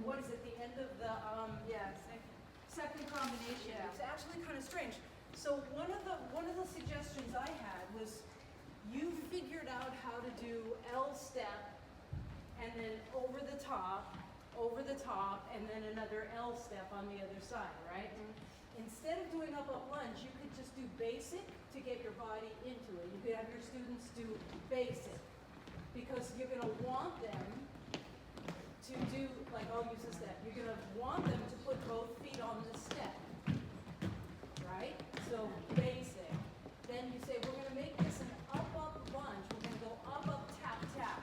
what is it, the end of the, second combination. Yeah. It's actually kind of strange. So one of the suggestions I had was you figured out how to do L step and then over the top, and then another L step on the other side, right? Instead of doing up lunge, you could just do basic to get your body into it. You could have your students do basic because you're gonna want them to do, like I'll use a step, you're gonna want them to put both feet on the step, right? So basic. Then you say, we're gonna make this an up lunge. We're gonna go up, tap, tap.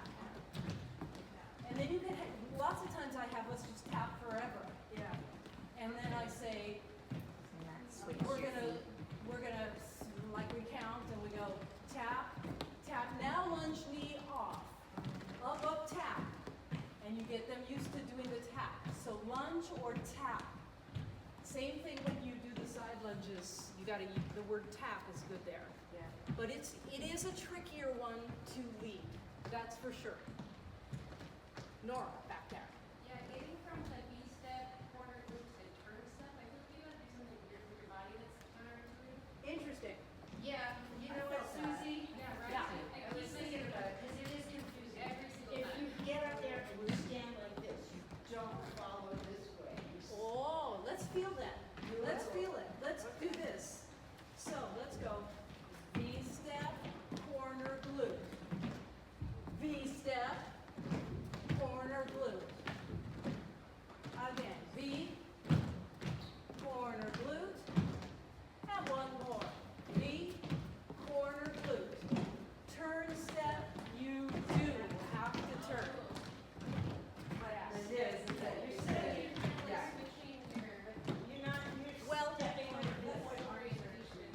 And then you can, lots of times I have us just tap forever. Yeah. And then I say, And that switch we're your gonna, feet. like we count and we go tap, tap, now lunge knee off. Up, tap. And you get them used to doing the tap. So lunge or tap. Same thing when you do the side lunges. You gotta, the word tap is good there. Yeah. But it is a trickier one to lead. That's for sure. Nora, back there. Yeah, getting from the V-step, corner glute to turn step, I think you gotta do something weird with your body that's counterintuitive. Interesting. Yeah, you know what, Susie? Yeah, right? Yeah. I keep thinking about it, because it is confusing every single If time. you get up there and you stand like this, you don't follow this way. Oh, let's feel that. Let's feel it. Let's do this. So let's go. V step, corner glute. V step, corner glute. Again, V, corner glute. And one more. V, corner glute. Turn step, you do have to turn. It is, it's like you're saying, yeah. Switching your You're Well, stepping like this. orientation.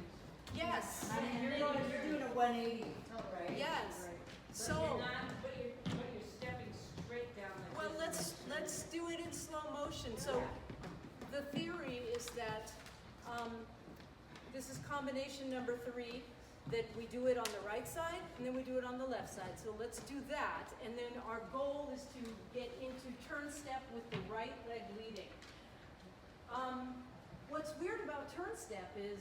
yes. And you're doing a 180, right? Yes. So So, you're not, but you're stepping straight down like well, this. let's do it in slow motion. So, the theory is that this is combination number 3. That we do it on the right side and then we do it on the left side. So let's do that. And then our goal is to get into turn step with the right leg leading. What's weird about turn step is,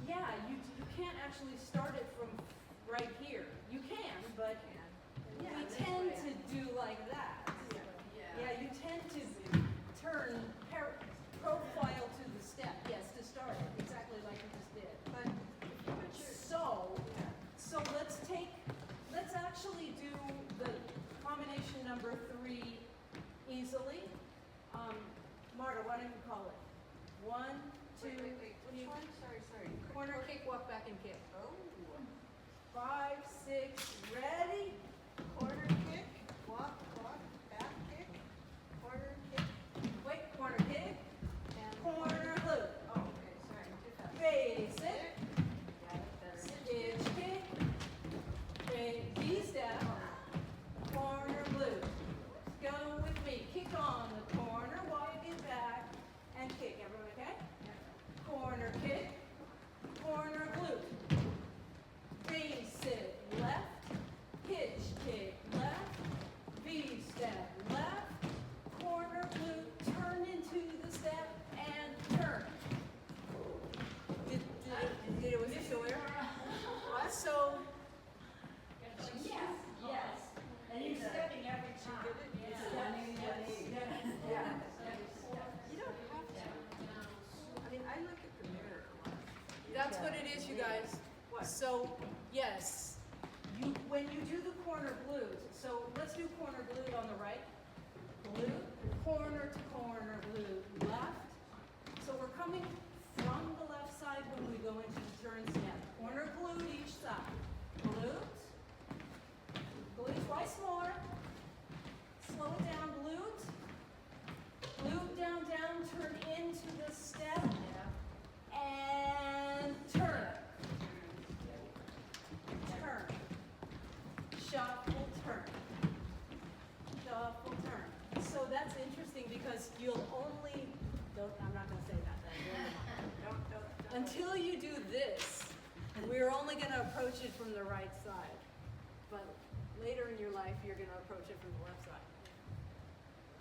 yeah, you can't actually start it from right here. You can, but we tend to do like that. Yeah, you tend to turn profile to the step, yes, to start it, exactly like you just did. But So let's actually do the combination number 3 easily. Marta, why don't you call it? 1, 2, Which one? Sorry. corner kick, walk back and kick. Oh. 5, 6, ready? Corner kick, walk, back kick, corner kick, Wait, corner kick, and corner glute. Oh, okay, sorry, I'm too fast. Basic, Got it better. stitch kick, V-step, corner glute. Go with me, kick on the corner, walk it back, and kick. Everyone okay? Corner kick, corner glute. Basic, guys. What? So, yes, when you do the corner glute, so let's do corner glute on the right. Glute, corner to corner glute, left. So we're coming from the left side when we go into the turn step. Corner glute each side. Glute. Glute twice more. Slow it down, glute. Glute down, down, turn into the step. And turn. Turn. Shuffle, turn. Shuffle, turn. So that's interesting because you'll only, I'm not going to say that. Until you do this, we're only going to approach it from the right side. But later in your life, you're going to approach it from the left side.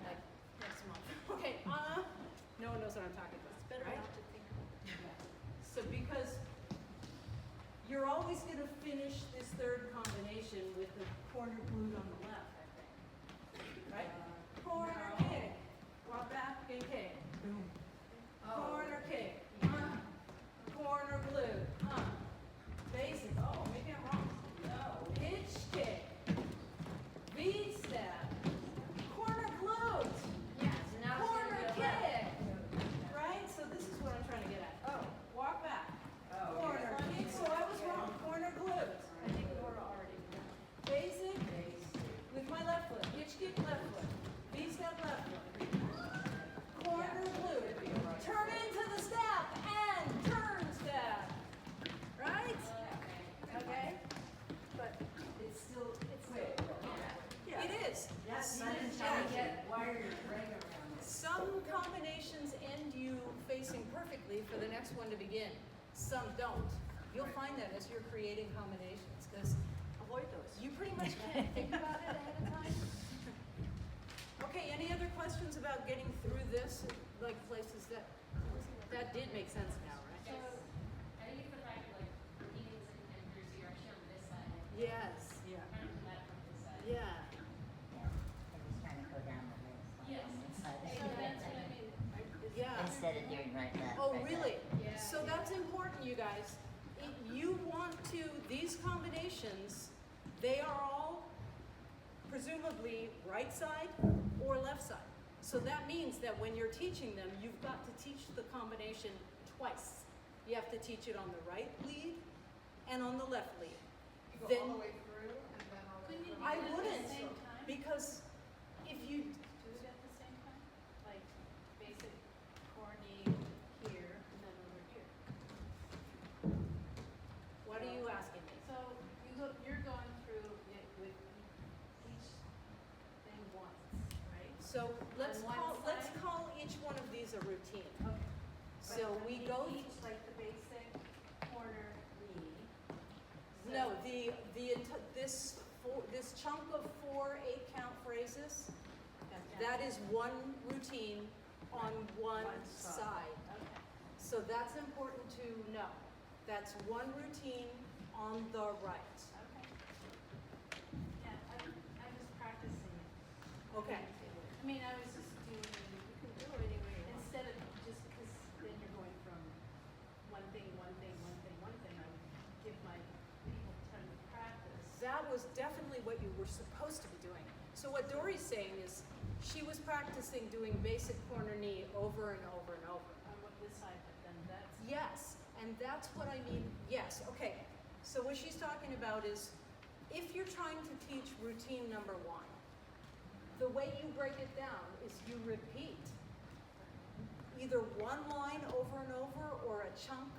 Like next month. Okay, no one knows what I'm talking about. It's better right? not to think about it. So because you're always going to finish this third combination with the corner glute on the left, I think. Right? Corner kick. Walk back and kick. Corner kick. Corner glute. Basic. Oh, maybe I'm wrong. No. Hitch kick. V step. Corner glute. Yeah, so now it's Corner gonna be a kick. left. Right? So this is what I'm trying to get at. Oh. Walk back. Oh, Corner kick. So I was wrong. Corner glute. I think we're already done. Basic with my left foot. Hitch kick left foot. V step left foot. Corner glute. Turn into the step and turn step. Right? Okay? But it's still, it's still, Yeah. it is. Yes, Some- I'm trying to get wired right around it. Some combinations end you facing perfectly for the next one to begin. Some don't. You'll find that as you're creating combinations, because Avoid those. you pretty much can't think about it ahead of time. Okay, any other questions about getting through this, like places that did make sense now, right? Yes. I think it's the fact of like repeating and through, so you're actually on this side. Yes, Yeah. Kind of that from this side. yeah. Yeah, I was trying to go down the list. Yes. On this side, So right that's side. what I mean. Yeah. Instead of doing right left. Oh, right really? left. Yeah. So that's important, you guys. You want to, these combinations, they are all presumably right side or left side. So that means that when you're teaching them, you've got to teach the combination twice. You have to teach it on the right lead and on the left lead. You go Then- all the way through and then all the way Couldn't you through. I do it at wouldn't, the same time? because if you, Do it at the same time? Like basic core knee here and then over here. what are you asking me? So you're going through it with each thing once, right? So let's On one let's side? call each one of these a routine. Okay. So But we I mean, go, each like the basic corner knee. no, this chunk of 4 8-count phrases, that is one routine on one side. Okay. So that's important to know. That's one routine on the right. Okay. Yeah, I'm just practicing it. Okay. I mean, I was just doing, you can do it anyway, instead of just because then you're going from one thing, I would give my people time to practice. That was definitely what you were supposed to be doing. So what Dory's saying is she was practicing doing basic corner knee over and over and over. On what this side, but then that's. Yes, and that's what I mean, yes, okay. So what she's talking about is, if you're trying to teach routine number 1, the way you break it down is you repeat either one line over and over, or a chunk,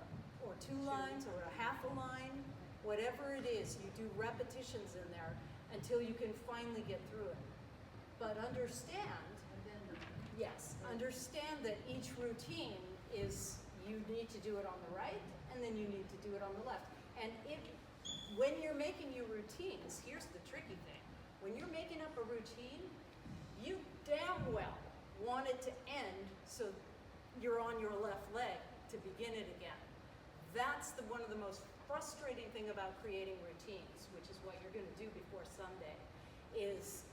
or 2 lines, or a half a line, whatever it is, you do repetitions in there until you can finally get through it. But understand, And then yes, understand that each routine is, you need to do it on the right, and then you need to do it on the left. And when you're making your routines, here's the tricky thing. When you're making up a routine, you damn well want it to end so you're on your left leg to begin it again. That's one of the most frustrating thing about creating routines, which is what you're going to do before Sunday, is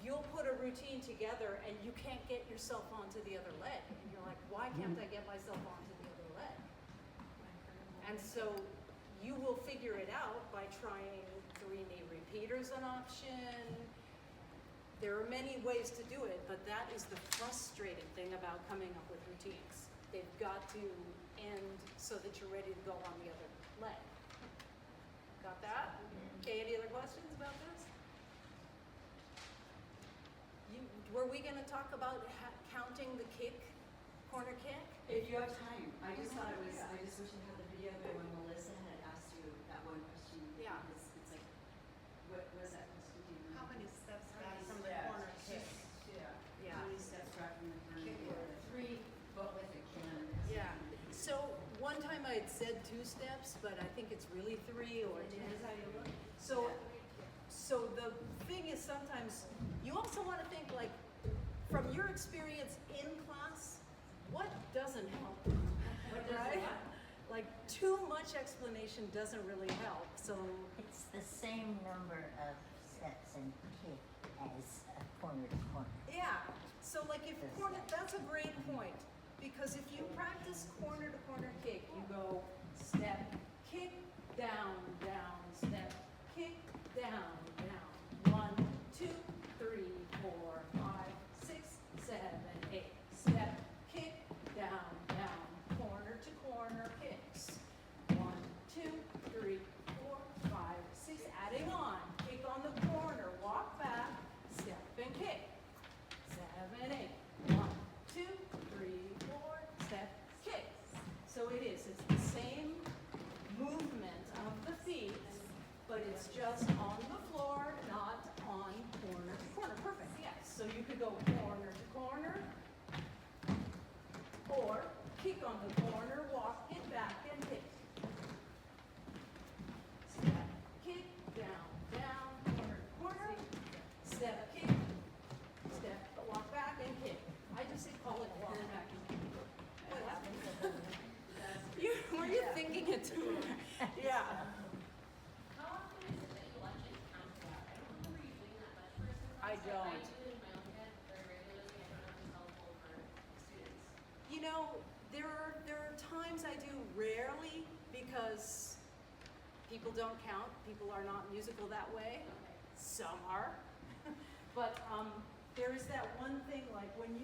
you'll put a routine together and you can't get yourself onto the other leg. And you're like, why can't I get myself onto the other leg? And so you will figure it out by trying 3-knee repeaters an option. There are many ways to do it, but that is the frustrating thing about coming up with routines. They've got to end so that you're ready to go on the other leg. Got that? Okay, any other questions about this? Were we gonna talk about counting the kick, corner kick? If you have time, I just thought it was, I just wish I had the video, but when Melissa had asked you that one question, Yeah. it's like, what was that question? Do you How remember? many steps back many from the steps? corner kick? Yeah. How many steps back from the corner? Kick or three, but with a can. Yeah. So one time I had said 2 steps, but I think it's really 3 or 2. Is how you look. So the thing is sometimes you also want to think like from your experience in class, what doesn't help? What does Right? what? Like too much explanation doesn't really help. So It's the same number of steps and kick as a corner to corner. yeah. So like if corner, that's a great point because if you practice corner to corner kick, you go step, kick, down, down, step, kick, down, down. 1, 2, 3, 4, 5, 6, 7, 8. Step, kick, down, down, corner to corner kicks. 1, 2, 3, 4, 5, 6. Adding on. Kick on the corner. Walk back. Step and kick. 7, 8. 1, 2, 3, 4. Step, kick. So it is. It's the same movement of the feet, but it's just on the floor, not on corner to corner. Perfect. Yes. So you could go corner to corner, or kick on the corner, walk it back and kick. Step, kick, down, down, corner to corner. Step, kick, step, walk back and kick. I just say call it walk back and kick. What happened? Were you thinking it too? Yeah. How often is it that you actually count that? I don't remember you doing that much for us in class. I Like, don't. I do it in my own head very regularly. I don't know if it's helpful for students. You know, there are times I do rarely because people don't count. People are not musical that way. Some are. But there is that one thing like when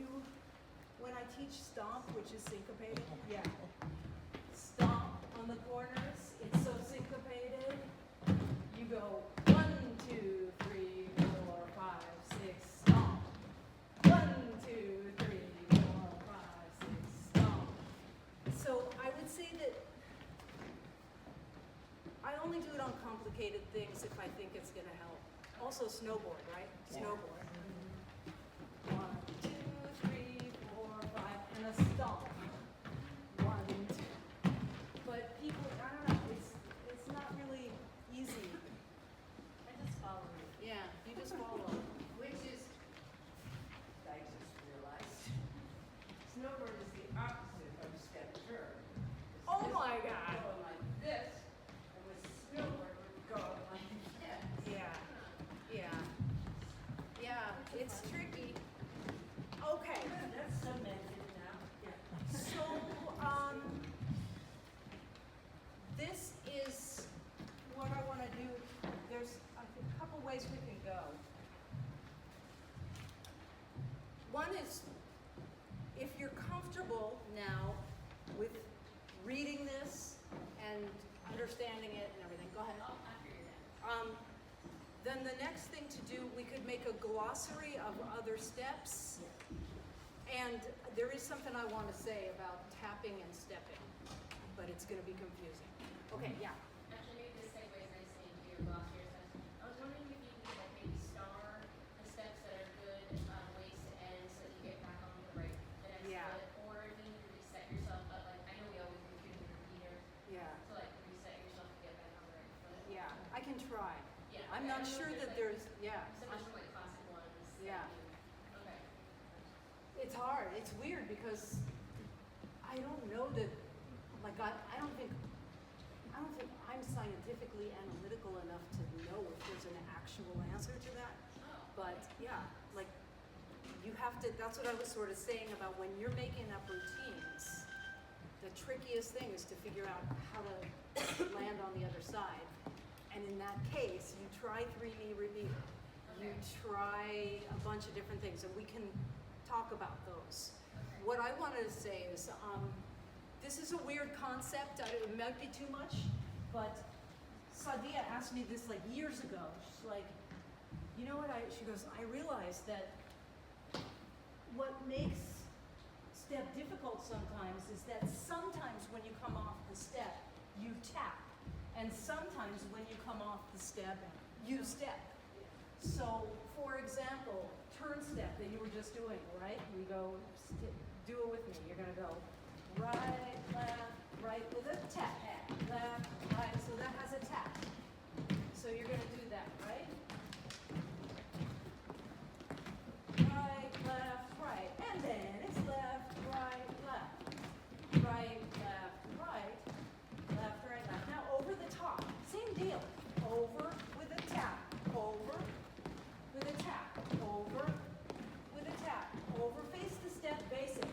I teach stomp, which is syncopated, yeah. Stomp on the corners, it's so syncopated. You go 1, 2, 3, 4, 5, 6, stomp. 1, 2, 3, 4, 5, 6, stomp. So I would say that I only do it on complicated things if I think it's gonna help. Also snowboard, right? Yeah. Snowboard. 1, 2, 3, 4, 5, and a stomp. 1, 2. But people, I don't know, it's not really easy. I just follow it. Yeah, you just follow. Which is, I just realized, snowboard is the opposite of step turn. Oh my God. Go like this, and with snowboard would go like this. Yeah, yeah, yeah, it's tricky. Okay, That's cemented now. Yeah. so, this is what I wanna do. There's, I think, a couple ways we can go. One is, if you're comfortable now with reading this and understanding it and everything, go ahead. Oh, after you're done. Then the next thing to do, we could make a glossary of other steps. And there is something I want to say about tapping and stepping, but it's going to be confusing. Okay, yeah. Actually, maybe this segues nicely into your glossary section. I was wondering if you could like maybe star the steps that are good ways to end so that you get back on the next Yeah. foot, or if you need to reset yourself, but like I know we always do the repeater, Yeah, so like reset yourself to get back on the right foot. yeah, I can try. Yeah. I'm okay, not I know sure that like, there's, yeah. some of the like classic ones. that Yeah. you- Okay. It's hard. It's weird because I don't know that, like, I don't think I'm scientifically analytical enough to know if there's an actual answer to that. Oh. But yeah, like, you have to, that's what I was sort of saying about when you're making up routines, the the trickiest thing is to figure out how to land on the other side. And in that case, you try 3-knee repeat. You try a bunch of different things, and we can talk about those. What I wanted to say is, this is a weird concept. It might be too much, but Sadia asked me this like years ago. She's like, you know what? She goes, I realized that what makes step difficult sometimes is that sometimes when you come off the step, you tap. And sometimes when you come off the step, you step. So, for example, turn step that you were just doing, right? We go, do it with me. You're gonna go right, right with a tap. Left, right, so that has a tap. So you're gonna do that, right? Right, left, right. And then it's left, right, left. Right, left, right. Left, right, left. Now over the top, same deal. Over with a tap. Over with a tap. Over with a tap. Over, face the step, basic.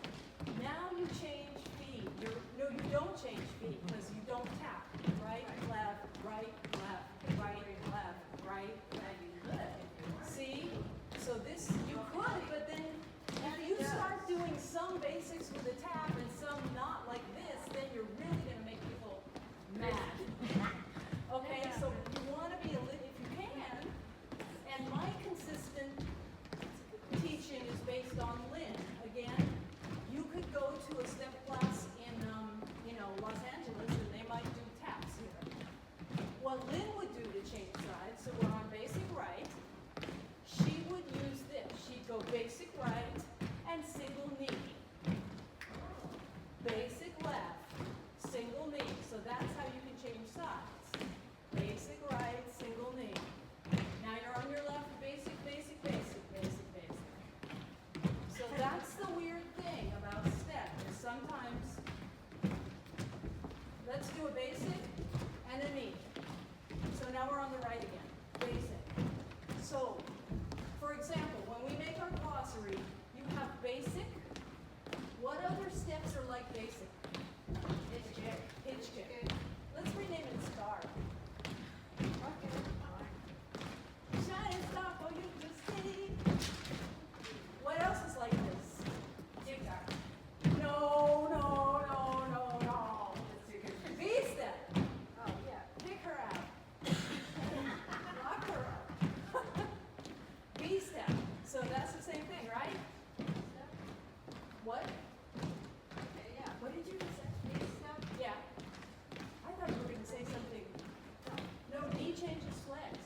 Now you change feet. No, you don't change feet because you don't tap. Right, left, right, left, right, left, right, left. See? So this, you could, but then if you start doing some basics with a tap and some not like this, then you're really going to make people mad. Okay, so you want to be a little, if you can, and my consistent teaching is based on Lynn. Again, you could go to a step class in, Los Angeles, and they might do taps here. What Lynn would do to change sides, so we're on basic right, she would use this. She'd go basic right and single knee. Basic left, single knee. So that's how you can change sides. Basic right, single knee. Now you're on your left, basic, basic, basic, basic, basic. So that's the weird thing about step, is sometimes, let's do a basic and a knee. So now we're on the right again, basic. So, for example, when we make our glossary, you have basic. What other steps are like basic? Hitch kick. Hitch kick. Let's rename it star. Okay. Shine star for you to see. What else is like this? Tic-tac. No, no, no, no, no. V-step. Oh, yeah. Pick her out. Lock her up. V-step. So that's the same thing, right? What? Okay, yeah. What did you say? V-step? Yeah. I thought you were going to say something. No, knee changes flex.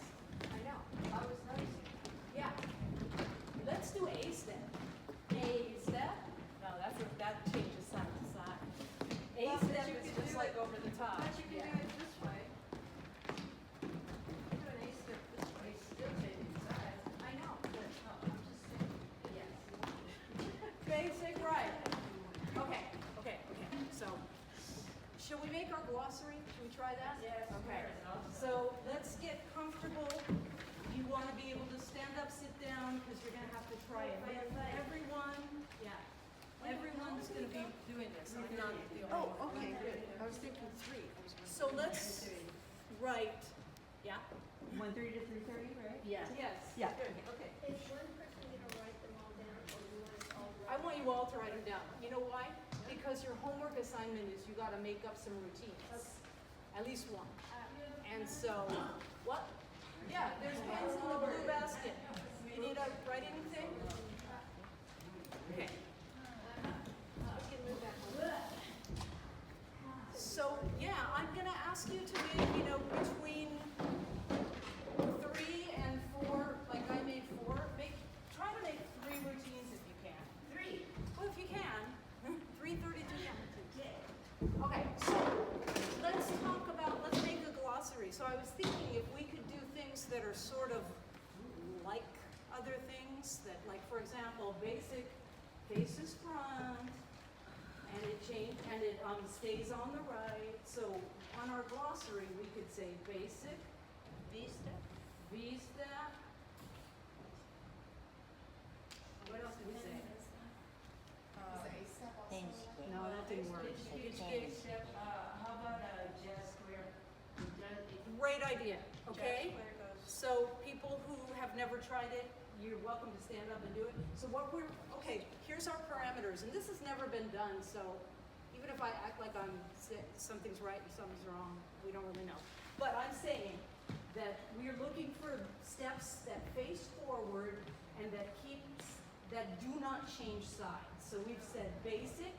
I know. I was noticing. Yeah. Let's do A step. A step? No, that changes side to side. A step is just like over the top. But you can do it this way. Do an A step this way, still changing sides. I know, but I'm just saying, yes. Basic right. Okay. So, shall we make our glossary? Should we try that? Yes. Okay. So let's get comfortable. You want to be able to stand up, sit down, because you're going to have to try it. Everyone's going to be doing this. I'm not the only one. Oh, okay, good. I was thinking 3. So let's write. Yeah. 1:30 to 3:30, right? Yes. Yeah. Good. Okay. Is one person gonna write them all down, or you want us all to I write? want you all to write them down. You know why? Because your homework assignment is you got to make up some routines, at least one. And so, what? Yeah, there's pens in the blue basket. You need to write anything? Okay. We can move that one. So, yeah, I'm gonna ask you to make, between 3 and 4, like I made 4, try to make 3 routines if you can. 3? Well, if you can. 3:32. Okay, so let's make a glossary. So I was thinking if we could do things that are sort of like other things, that like, for example, basic faces front, and it stays on the right. So on our glossary, we could say basic, V-step. What else did we say? Hinge kick. No, that's something words. Hitch kick, step, how about a jazz square? Great idea, okay? Jazz square goes. So people who have never tried it, you're welcome to stand up and do it. So okay, here's our parameters, and this has never been done, so even if I act like something's right and something's wrong, we don't really know. But I'm saying that we're looking for steps that face forward and that do not change sides. So we've said basic,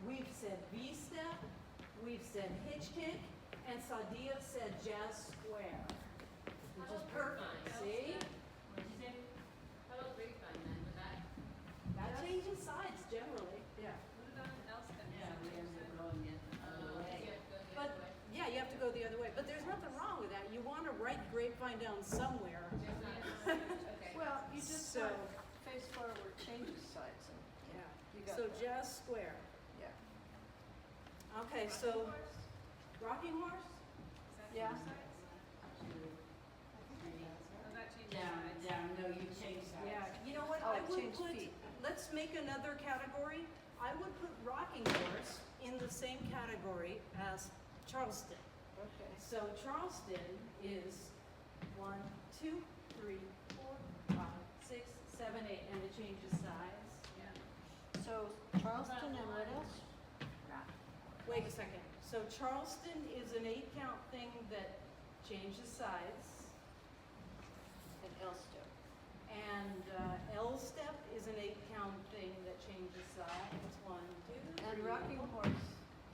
we've said V-step, we've said hitch kick, and Sadia said jazz square, which is perfect, see? What'd you say? How about grapevine then, would that? That changes sides generally, yeah. What about an else then? Yeah, we have to go in the other way. You have to go the But, other way. yeah, you have to go the other way, but there's nothing wrong with that. You wanna write grapevine down somewhere. Okay. Well, you just So- said face forward changes sides and, Yeah. you got So that. jazz square. Yeah. Okay, so, rocking horse? Yeah. Oh, that changes Down, sides. down, no, you change sides. Yeah, you know what, Oh, I would change put, feet. let's make another category. I would put rocking horse in the same category as Charleston. Okay. So Charleston is 1, 2, 3, 4, 5, 6, 7, 8, and it changes size. So Charleston and what else? Wait a second, so Charleston is an 8-count thing that changes sides. And L-step. And L-step is an 8-count thing that changes sides. 1, 2, 3. And rocking horse,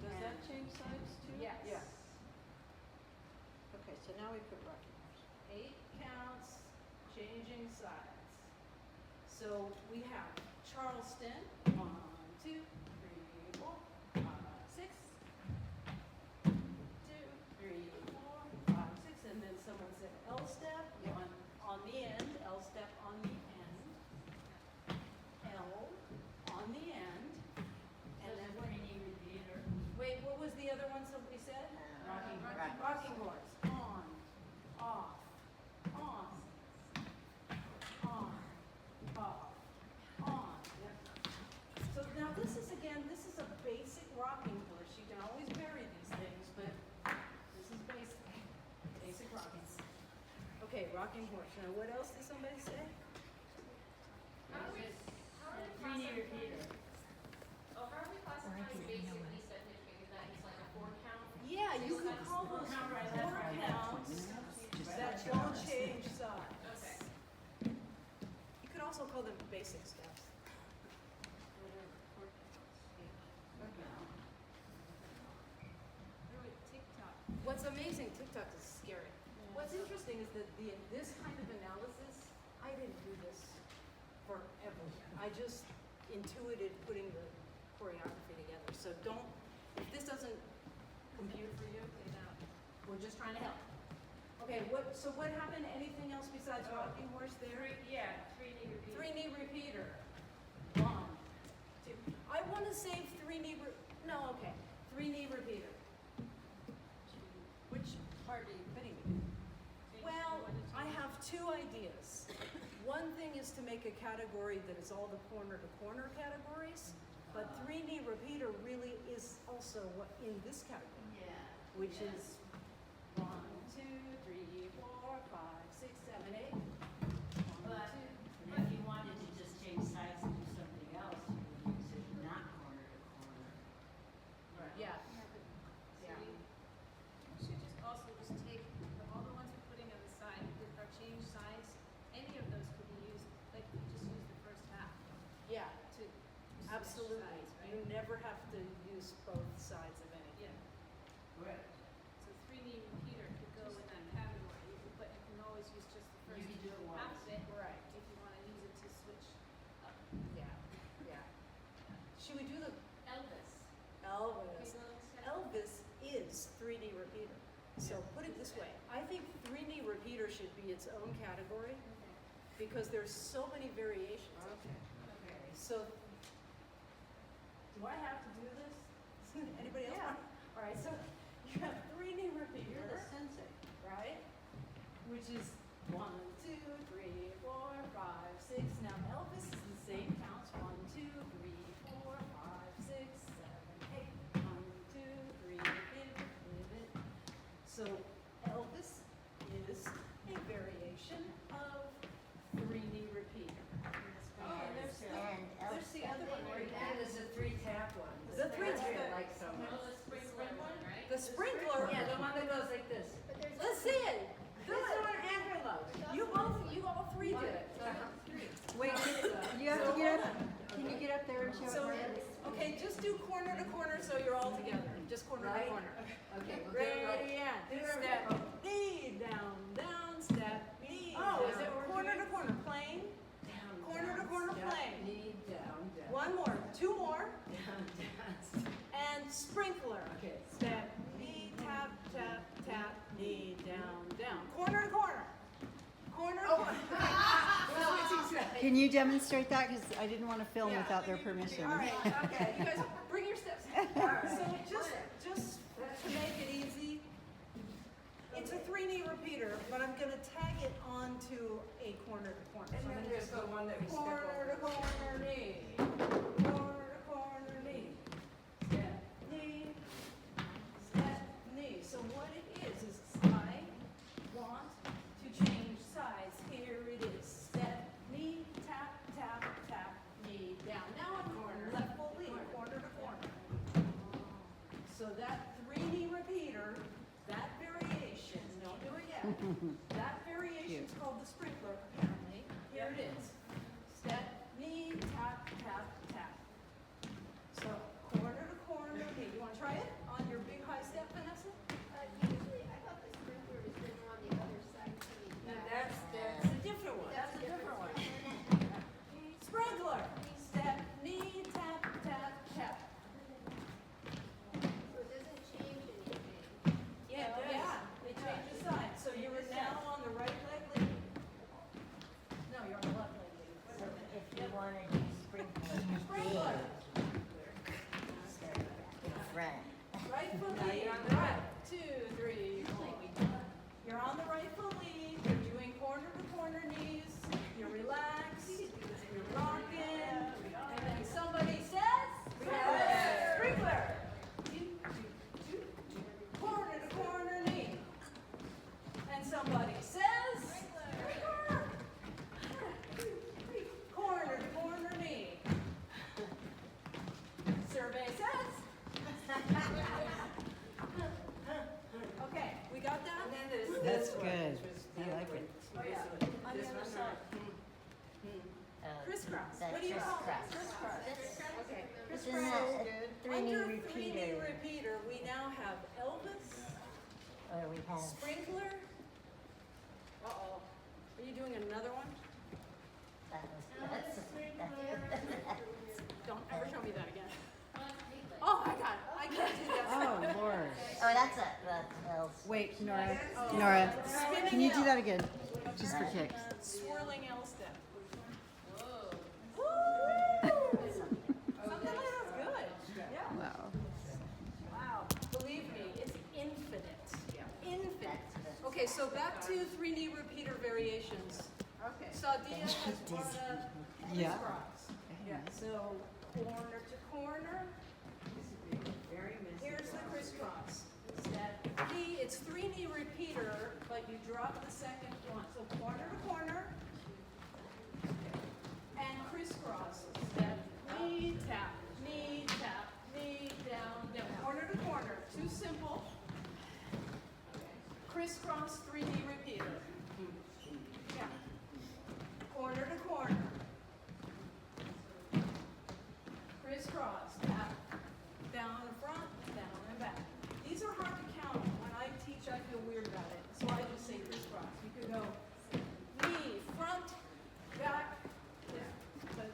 does that And- change sides too? Yes. Yeah. Okay, so now we put rocking horse. 8 counts, changing sides. So we have Charleston, 1, 2, 3, 4, 5, 6. 2, 3, 4, 5, 6, and then someone said L-step, Yeah. on the end, L-step on the end, L on the end, and then Three-knee repeater. wait, what was the other one somebody said? Rocking Rocking horse, on, off, on, off, on. So now this is a basic rocking horse. You can always vary these things, but this is basic rocking. Okay, rocking horse. Now what else did somebody say? How are we Three-knee classifying? repeater. Oh, how are we classifying basically step hitch kick? Is that just like a 4-count? Yeah, you could call those Count right, four left, right, left. counts that don't change sides. Okay. You could also call them basic steps. What about TikTok? What's amazing, TikTok is scary. What's interesting is that this kind of analysis, I didn't do this forever. I just intuited putting the choreography together. So if this doesn't compute for you, we're just trying to help. Okay, so what happened? Anything else besides rocking horse there? Three-knee repeater. 3-knee repeater. 1, 2. I want to save 3-knee, 3-knee repeater. Which part are you putting it in? Well, I have 2 ideas. One thing is to make a category that is all the corner-to-corner categories, but 3-knee repeater really is also what in this category, Yeah. which is 1, 2, 3, 4, 5, 6, 7, 8. 1, But 2, if you wanted to just change sides and do something else, you would use it not corner to corner. yeah. So you should just also just take all the ones we're putting on the side that are changed sides. Any of those could be used, like we just use the first half Yeah, to switch absolutely. sides, right? You never have to use both sides of anything. Yeah. Right. So 3-knee repeater could go in that category, but you can always use just the first You can do it half once. of it Right. if you want to use it to switch up. Yeah. Should we do the Elvis. Elvis? Okay, so Elvis is 3-knee repeater. So put it this way, I think 3-knee repeater should be its own category because there's so many variations. Okay. Okay. So, do I have to do this? Anybody else? Yeah. All right, so you have 3-knee repeater. You're the sensei. Right? Which is 1, 2, 3, 4, 5, 6. Now Elvis is the same counts. 1, 2, 3, 4, 5, 6, 7, three. Like so much. Oh, the sprinkler one, right? The sprinkler. Yeah, the one that goes like this. But there's. Let's see it. Do This it. one Andrew loves. You all three did it. Wait, you have to get up, can you get up there and show So, it? okay, just do corner to corner so you're all together. Just corner to Right. corner. Okay, we'll do it right. Ready and Do it step, right. knee, down, step, knee, Oh, is down. that what we're Corner doing? to corner, plane. Down, Corner to down, corner step, plane. knee, down, down. One more, two more, Down, down. and sprinkler. Okay. Step, knee, tap, tap, tap, knee, down. Corner to corner. Corner to corner. Can you demonstrate that? Because I didn't want to film Yeah. without their permission. All right, okay, you guys bring your steps. So just to make it easy, it's a 3-knee repeater, but I'm gonna tag it onto a corner to corner. And So I'm then gonna there's just the go one that we step corner over. to corner knee, corner to corner knee, step knee, step knee. So what it is I want to change sides. Here it is. Step knee, tap, tap, tap, knee, down. Now I'm left full lead, corner to corner. So that 3-knee repeater, that variation, don't do it yet. That variation is called the sprinkler, apparently. Here it is. Step, knee, tap, tap, tap. So corner to corner, okay, you wanna try it on your big high step, Vanessa? Usually, I thought the sprinkler was written on the other side coming back. That's It's a different one. That's a different one. Sprinkler, step, knee, tap, tap, tap. So it doesn't change anything. Yeah, it changes sides. So you're now on the right leg lead. No, you're on the left leg lead. So if you want to do sprinkler, Sprinkler, in front. right foot Now lead. you're on the Right, 2, 3, 4. You're on the right foot lead. You're doing corner to corner knees. You're relaxed. You're rocking. And then somebody says, sprinkler. Corner to corner knee. And somebody says, sprinkler. Corner to corner knee. Survey says. Okay, we got that? And then there's That's this one, good. which was the I other like one. it. Oh, yeah. This On the one other or- side. Uh, Crisscross. that What do you call that? crisscross. Crisscross. Okay. Isn't that a 3-knee Under 3-knee repeater? repeater, we now have Elvis, Or we have, sprinkler. Uh-oh. Are you doing another one? that's, Don't ever show me that again. Oh, that's Piglet. Oh, I got it. I can't do that. Oh, Lord. oh, that's else. Wait, Nora. Oh. Nora, Spinning can you do L. that again? Just for kicks. Swirling L step. Whoa. Woo! Something like that's good. Yeah. Wow. Wow. Believe me, it's infinite. Infinite. That's- Okay, so back to 3-knee repeater variations. Okay. Sadia has brought up Yeah. crisscross. Yeah, so corner to corner. This would be very messy. Here's the crisscross. Step knee, it's 3-knee repeater, but you drop the second one. So corner to corner. And crisscross. Step, knee, tap, knee, down, down. Corner to corner. Too simple. Crisscross 3-knee repeater. Yeah. Corner to corner. Crisscross, tap, down and front, down and back. These are hard to count. When I teach, I feel weird about it. So I just say crisscross. You could go knee, front, back, yeah. But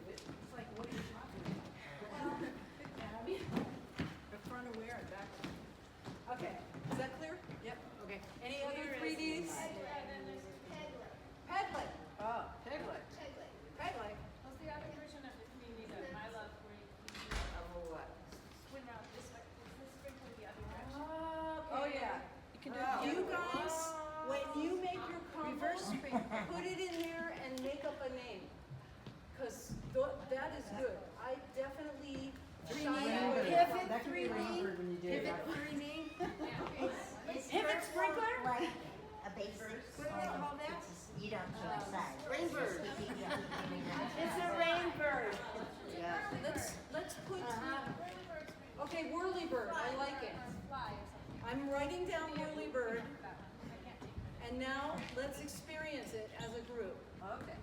it's like, what are you talking about? The front aware and back. Okay, is that clear? Yep. Okay. Any other 3Ds? Pegleg. Oh, Pegleg. Pegleg. What's the other version of the community that I love where you Oh, what? swing around this way? Is this sprinkler the other direction? Oh, yeah. You can do Oh. You guys, when you make your combo, put it in there and make up a name. Cause that is good. I definitely shy away. That could be Rainbird when you do it. Is Pivot sprinkler? like a basic? What do they call that? It's just- You don't change sides. Rainbird. It's just keep- It's a rainbird. Yeah. Let's put let's experience it as a group. Okay.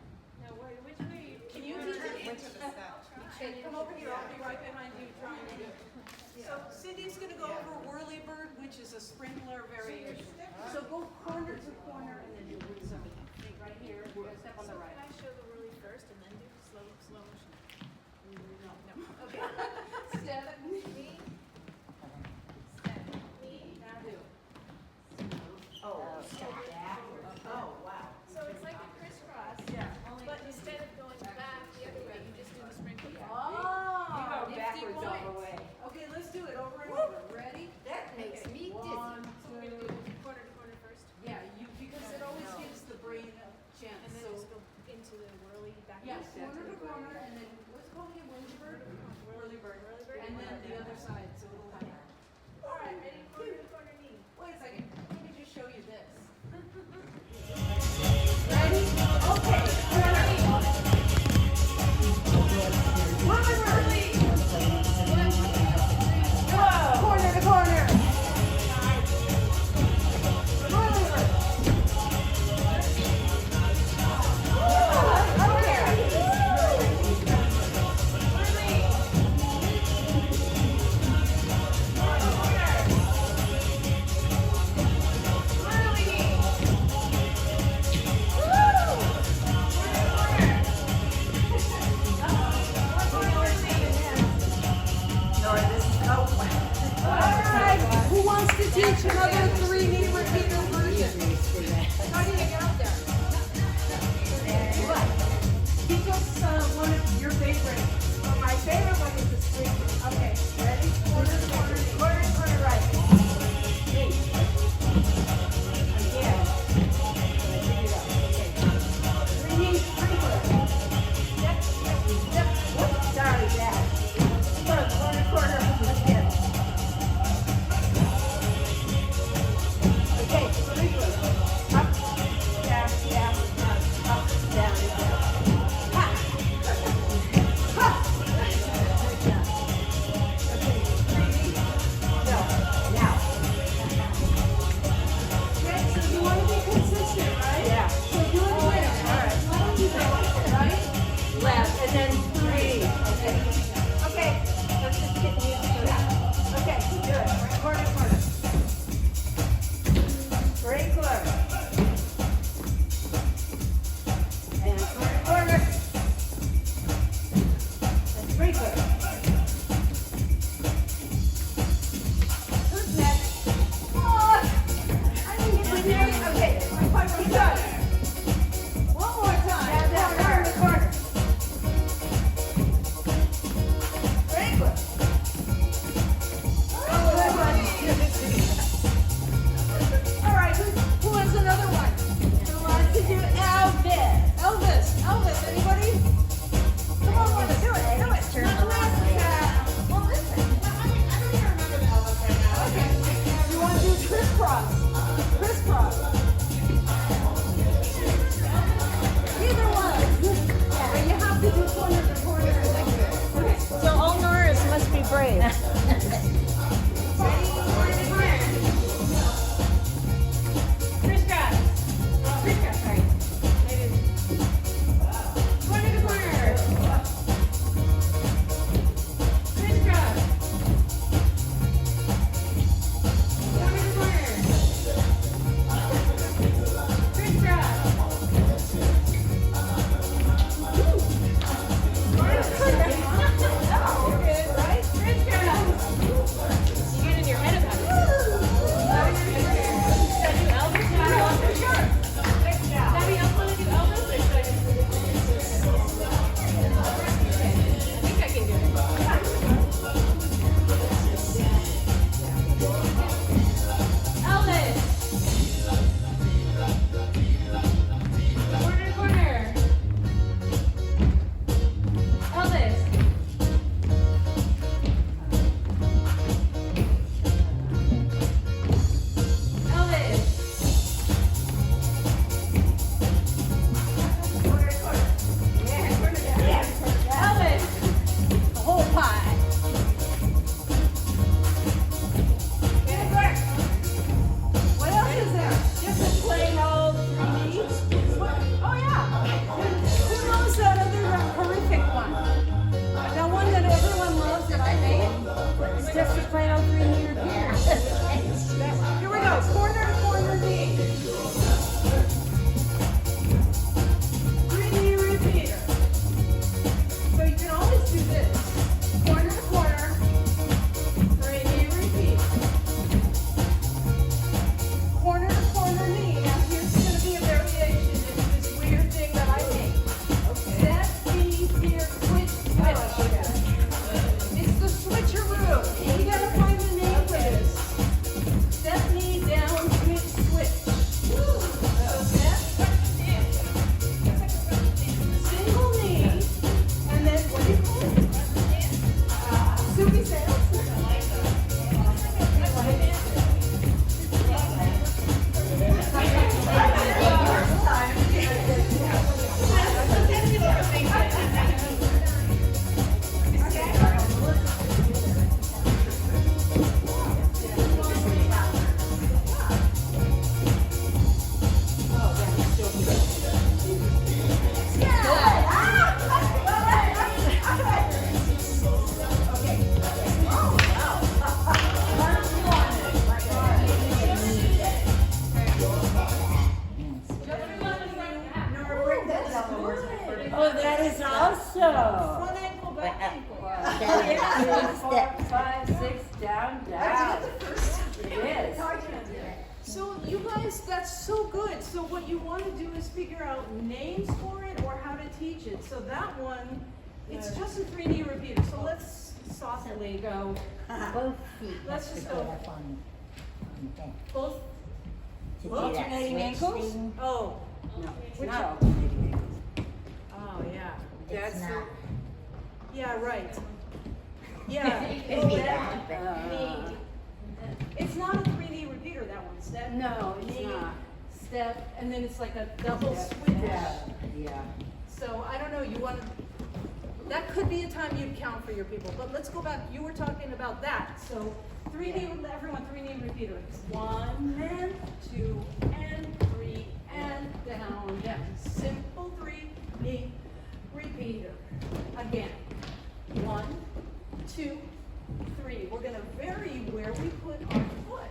Now, which way? Can you do this? Into the step. Okay, come over here, I'll be right behind you trying to do it. So Cindy's gonna go over whirly bird, which is a sprinkler variation. So go corner to corner and then do it. So right here, we're gonna step on the So right. can I show the whirly first and then do slow motion? No. Okay. Step, Me, Okay. step, me. now do. Oh, backwards. Oh, wow. So it's like a crisscross. Yeah. But instead of going back the other way, you just do the sprinkle. Oh, You go nifty backwards all the points. way. Okay, let's do it over and over. Ready? That makes me dizzy. One, So we're gonna two. do corner to corner first, Yeah, because it always gives the brain a chance. and then So just go into the whirly back. yeah, corner to corner, and then what's it called again? Whirly bird. Whirly bird. Whirly bird. And then the other side. So it'll like. All right, ready? Corner to corner knee. Wait a second. Let me just show you this. Ready? Okay, ready. Whoa! Corner to corner. was also. Front ankle, back ankle. Step 5, 6, down, down. It is. So you guys, that's so good. So what you want to do is figure out names for it or how to teach it. So that one, it's just a 3D repeater. So let's softly go. Both feet Let's have to just go go. up on that. Both. To do that Alternating switch ankles? thing, Oh, No, it's Which- not alternating ankles. oh yeah. it's not. Yeah, right. Yeah. Could Oh, be that that, one. but Knee. It's not a 3D repeater, that one. Step. No, it's knee, not. Step, and then it's like a double Step, switch. step, yeah. So I don't know, you want to, that could be a time you'd count for your people, but let's go back, you were talking about that. So 3D, everyone, 3D repeater. 1 and 2 and 3 and down, down. Simple 3D repeater. Again, 1, 2, 3. We're gonna vary where we put our foot.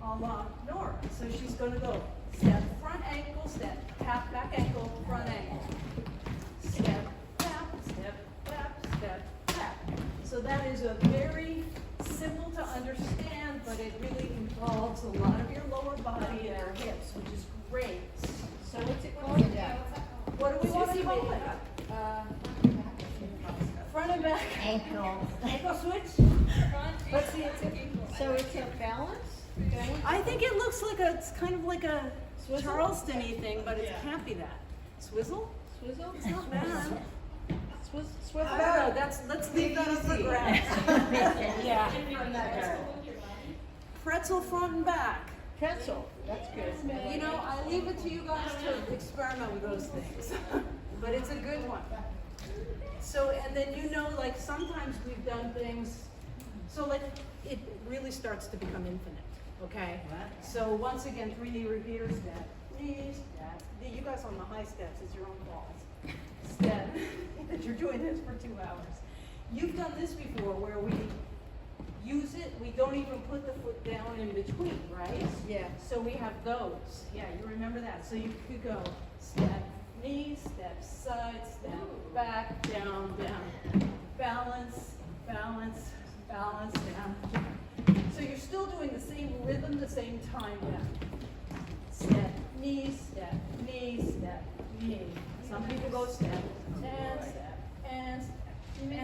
A la Nora. So she's gonna go step, front ankle, step, tap, back ankle, front ankle. Step, tap, step, tap, step, tap. So that is a very simple to understand, but it really involves a lot of your lower body and your hips, which is great. So what's it called? What do we want to call it? Front and back. ankle. Ankle switch? Let's see, so it's a balance? I think it looks like a, it's kind of like a Charleston-y thing, but it can't be that. Swizzle? Swizzle? It's not bad. Swizzle? I don't know, let's leave that up for grabs. Yeah. Pretzel front and back. Pretzel, that's good. You know, I leave it to you guys to experiment with those things, but it's a good one. So, and then you know, like sometimes we've done things, so like it really starts to become infinite, okay? So once again, 3D repeater step, knee step. You guys on the high steps, it's your own balls. Step, that you're doing this for 2 hours. You've done this before where we use it, we don't even put the foot down in between, right? Yeah. So we have those. Yeah, you remember that. So you could go step, knee, step, side, step, back, down, down. Balance, balance, balance, down. So you're still doing the same rhythm, the same time down. Step, knee, step, knee, step, knee. Some people go step, and step, and step, and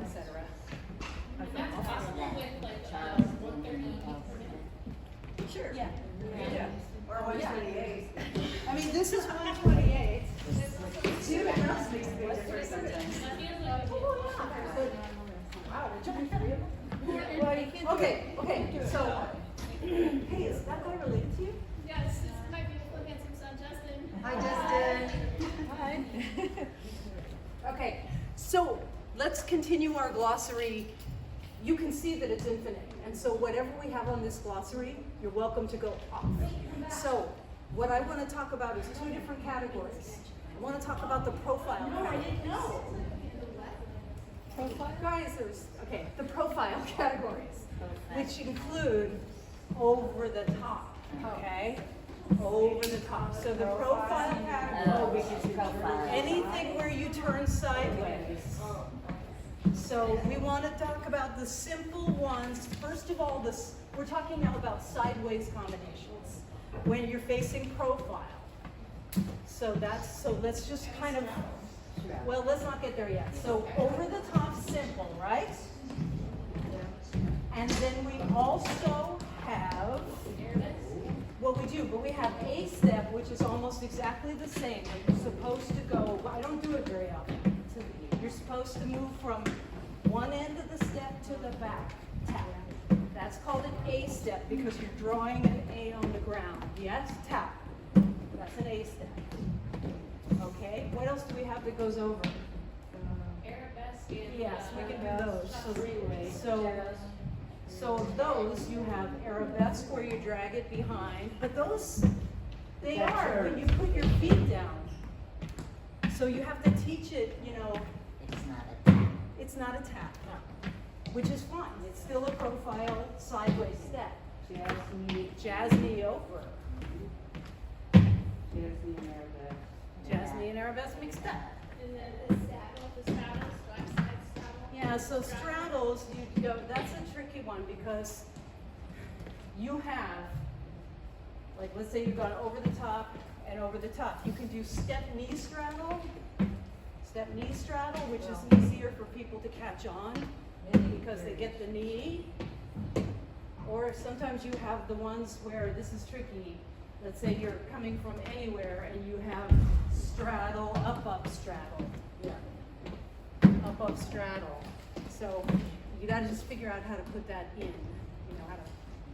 etc. And that's possible with like 130 per minute. Sure. Yeah. Yeah. Or 128. I mean, this is 128. See, that else makes a big difference sometimes. That feels like Wow, we're jumping 3 of them. Okay, so, hey, is that guy related to you? yes, this is my beautiful handsome son Justin. Hi, Justin. Hi. Okay, so let's continue our glossary. You can see that it's infinite, and so whatever we have on this glossary, you're welcome to go off. So, what I want to talk about is 2 different categories. I want to talk about the profile category. I didn't know. Profile? Guys, the profile categories, which include over the top, okay? Over the top. So the profile category, anything where you turn sideways. So we want to talk about the simple ones. First of all, we're talking now about sideways combinations when you're facing profile. So let's just kind of, well, let's not get there yet. So over the top simple, right? And then we also have, well, we do, but we have a step, which is almost exactly the same. You're supposed to go, I don't do it very often. You're supposed to move from one end of the step to the back, tap. That's called an A step because you're drawing an A on the ground. Yes, tap. That's an A step. Okay, what else do we have that goes over? Arabesque and Yes, we can do those. So of those, you have arabesque where you drag it behind, but those, they are when you put your feet down. So you have to teach it, you know. It's not a tap, no. Which is fine. It's still a profile sideways step. Jazz knee over. Jazz knee and arabesque. our best mixed up. And then the straddles, like side straddle. Yeah, so straddles, you go, that's a tricky one because you have, like, let's say you've gone over the top and over the top. You can do step knee straddle, which is easier for people to catch on because they get the knee. Or sometimes you have the ones where this is tricky. Let's say you're coming from anywhere and you have straddle, up, straddle. Yeah. Up, straddle. So you gotta just figure out how to put that in, you know, how to.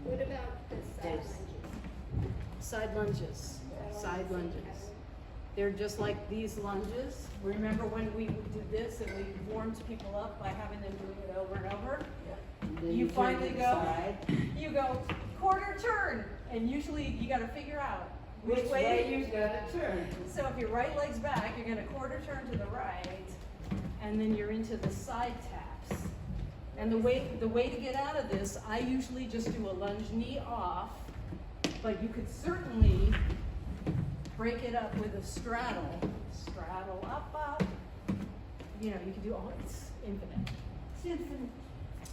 What about the side lunges? Side lunges. They're just like these lunges. Remember when we did this and we warmed people up by having them doing it over and over? You finally go, you go quarter turn, and usually you got to figure out which way you gotta turn. So if your right leg's back, you're going to quarter turn to the right, and then you're into the side taps. And the way to get out of this, I usually just do a lunge knee off, but you could certainly break it up with a straddle up. You know, you can do all, it's infinite. It's infinite.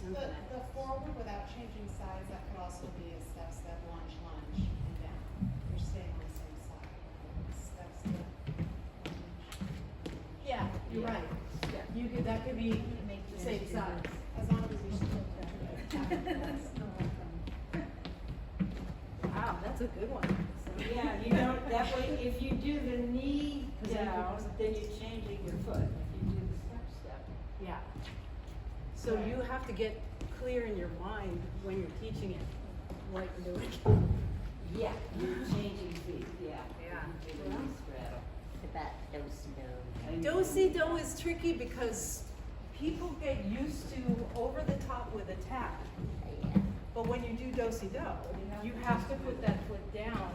The forward without changing sides, that could also be a step, step, lunge, lunge, and down. You're staying on the same side. Step, step, lunge. Yeah, you're right. Yeah, you could, that could be the same size. As long as you still Wow, that's a good one. So- Yeah, you know, that way, if you do the knee down, then you're changing your foot. If you do the step. Yeah. So you have to get clear in your mind when you're teaching it, what you're doing. Yeah, you're changing feet, yeah. Yeah. You do the knee straddle. About do-si-do. Do-si-do is tricky because people get used to over the top with a tap. Yeah. But when you do do-si-do, you have to put that foot down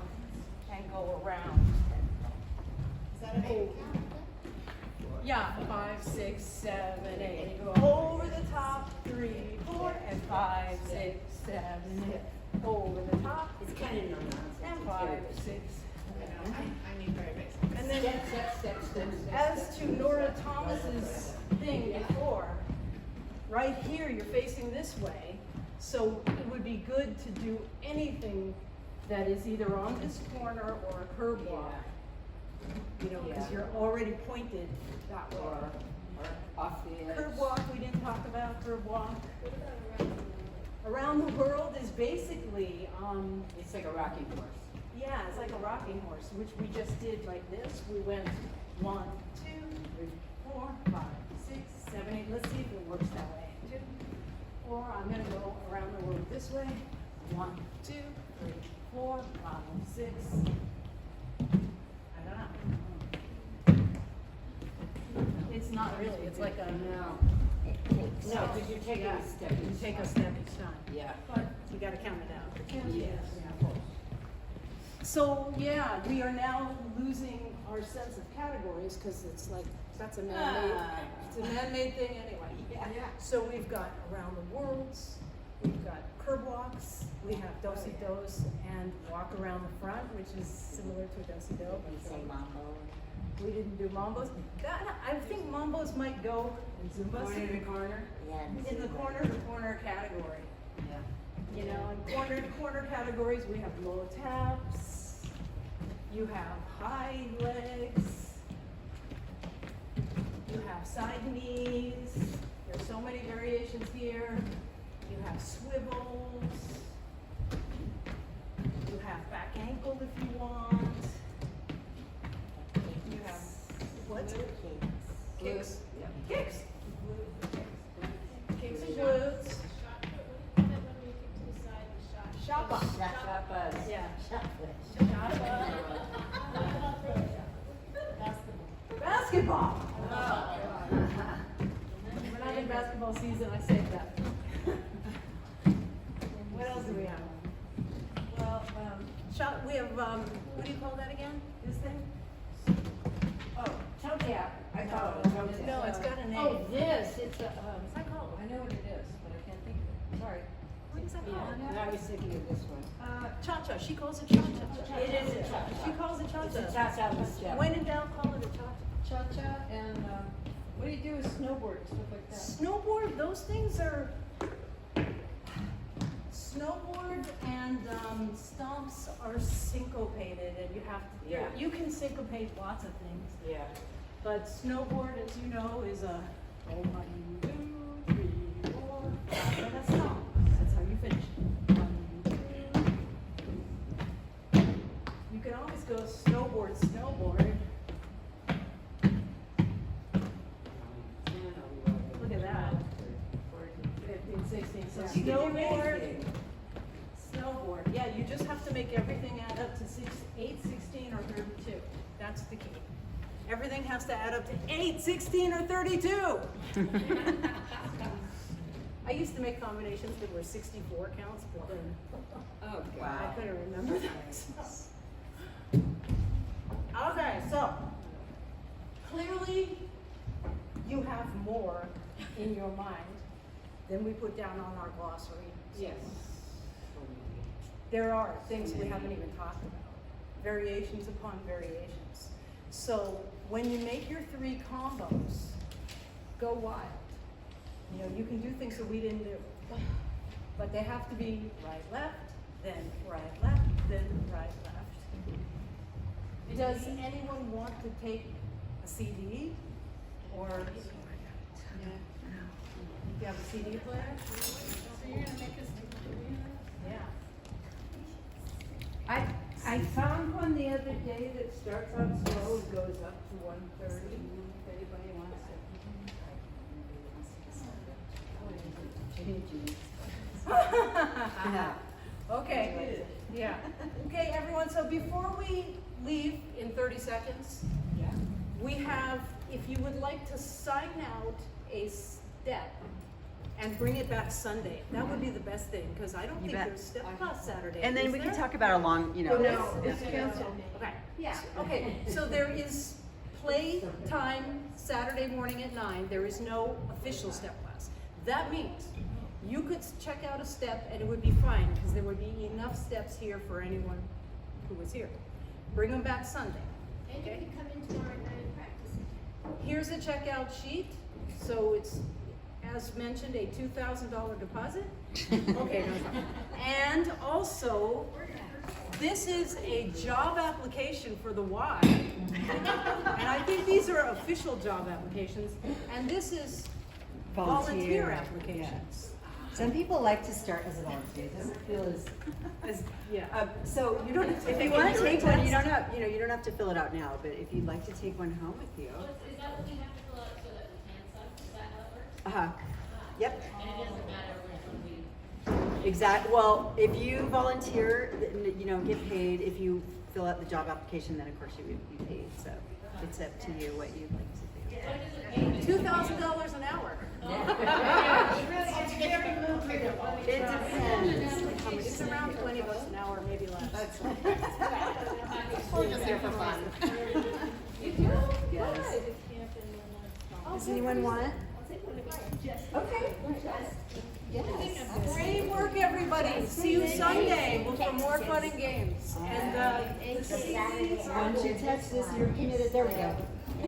and go around. Is that an 8 count? Yeah, 5, 6, 7, 8. Over the top, 3, 4, and 5, 6, 7, 8. Over the top, It's kind of no-nonsense. and 5, 6. I need very basic. And then, Step. as to Nora Thomas's thing before, right here you're facing this way, so it would be good to do anything that is either on this corner or a curb walk. You know, because Yeah. you're already pointed that way. Or off the edge. Curb walk, we didn't talk about curb walk. What about Around the world is basically, It's like a rocking horse. yeah, it's like a rocking horse, which we just did like this. We went 1, 2, 3, 4, 5, 6, 7, 8. Let's see if it works that way. 2, 4. I'm gonna go around the world this way. 1, 2, 3, 4, 5, 6. I don't know. It's not really. It's like a No. It takes No, because you're taking a step You each take a time. step each time. Yeah. But you gotta count it out. Yes. So, yeah, we are now losing our sense of categories, cause it's like, that's a man-made, it's a man-made thing anyway. Yeah. So we've got around the worlds, we've got curb walks, we have do-si-dos, and walk around the front, which is similar to do-si-do. We say mambo. We didn't do mambos. I think mambos might go Corner to corner? Yeah. in the corner category. Yeah. You know, in corner categories, we have low taps, you have high legs, you have side knees, there's so many variations here. You have swivels, you have back ankle if you want. You have, what's it? Kicks. Kicks. Kicks and glutes. when we kick to the side, the shot? Shot bus. Shot buzz. Yeah. Basketball. We're not in basketball season, I saved that. What else do we have? Well, we have, what do you call that again? This thing? Oh, toe tap. I call it a toe tap. No, it's got a name. Oh, this, it's a, What's that called? I know what it is, but I can't think of it. Sorry. What is that called? Yeah, I was thinking of this one. Cha-cha, she calls it cha-cha. It is a cha-cha. She calls it cha-cha. It's a cha-cha with step. When in doubt, call it a cha-cha. cha-cha, and, what do you do with snowboard and stuff like that? Snowboard, those things are, snowboard and stomps are syncopated, and you have to, Yeah. you can syncopate lots of things. Yeah. But snowboard, as you know, is a 1, 2, 3, 4, 5, and a stomp. That's how you finish. 1, 2. You can always go snowboard, snowboard. Look at that. 15, 16. So You can do snowboard, anything. snowboard. Yeah, you just have to make everything add up to 8, 16, or 32. That's the key. Everything has to add up to 8, 16, or 32. I used to make combinations that were 64 counts, but then Oh, I couldn't remember that. Okay, so clearly you have more in your mind than we put down on our glossary. Yes. There are things we haven't even talked about, variations upon variations. So when you make your 3 combos, go wild. You know, you can do things that we didn't do, but they have to be right, left, then right, left, then right, left. Does anyone want to take a CD or? You have a CD player? So you're gonna make us do Yeah. I found one the other day that starts out slow and goes up to 130. If anybody wants Okay, yeah. Okay, everyone, so before we leave in 30 seconds, Yeah. we have, if you would like to sign out a step and bring it back Sunday, that would be the best thing, because I don't You think bet. there's step class Saturday. And then is we can there? talk about along, you know. No, It's canceled. Okay. Yeah. Okay, so there is play time Saturday morning at 9. There is no official step class. That means you could check out a step and it would be fine, because there would be enough steps here for anyone who was here. Bring them back Sunday. And you Okay. can come in tomorrow night and practice. Here's a checkout sheet. So it's, as mentioned, a $2,000 deposit. Okay. And also, this is a job application for the Y. And I think these are official job applications. And this is volunteer applications. Some people like to start as a volunteer. It doesn't feel as Yeah. so you don't. If you want to take one, you don't have. You know, you don't have to fill it out now. But if you'd like to take one home with you. Well, is that what we have to fill out so that we can sign? Is that how it works? Yep. And it doesn't matter which one we. Exactly. Well, if you volunteer, you know, get paid. If you fill out the job application, then of course you would be paid. So it's up to you what you'd like to do. What does it pay? $2,000 an hour. It depends. Like how much It's around $20 an hour, maybe less. We're just here for fun. Yes. Does anyone want? Okay. Yes. Great work, everybody. See you Sunday for more fun and games. And the CDs are Once you touch this, you're committed. There we go.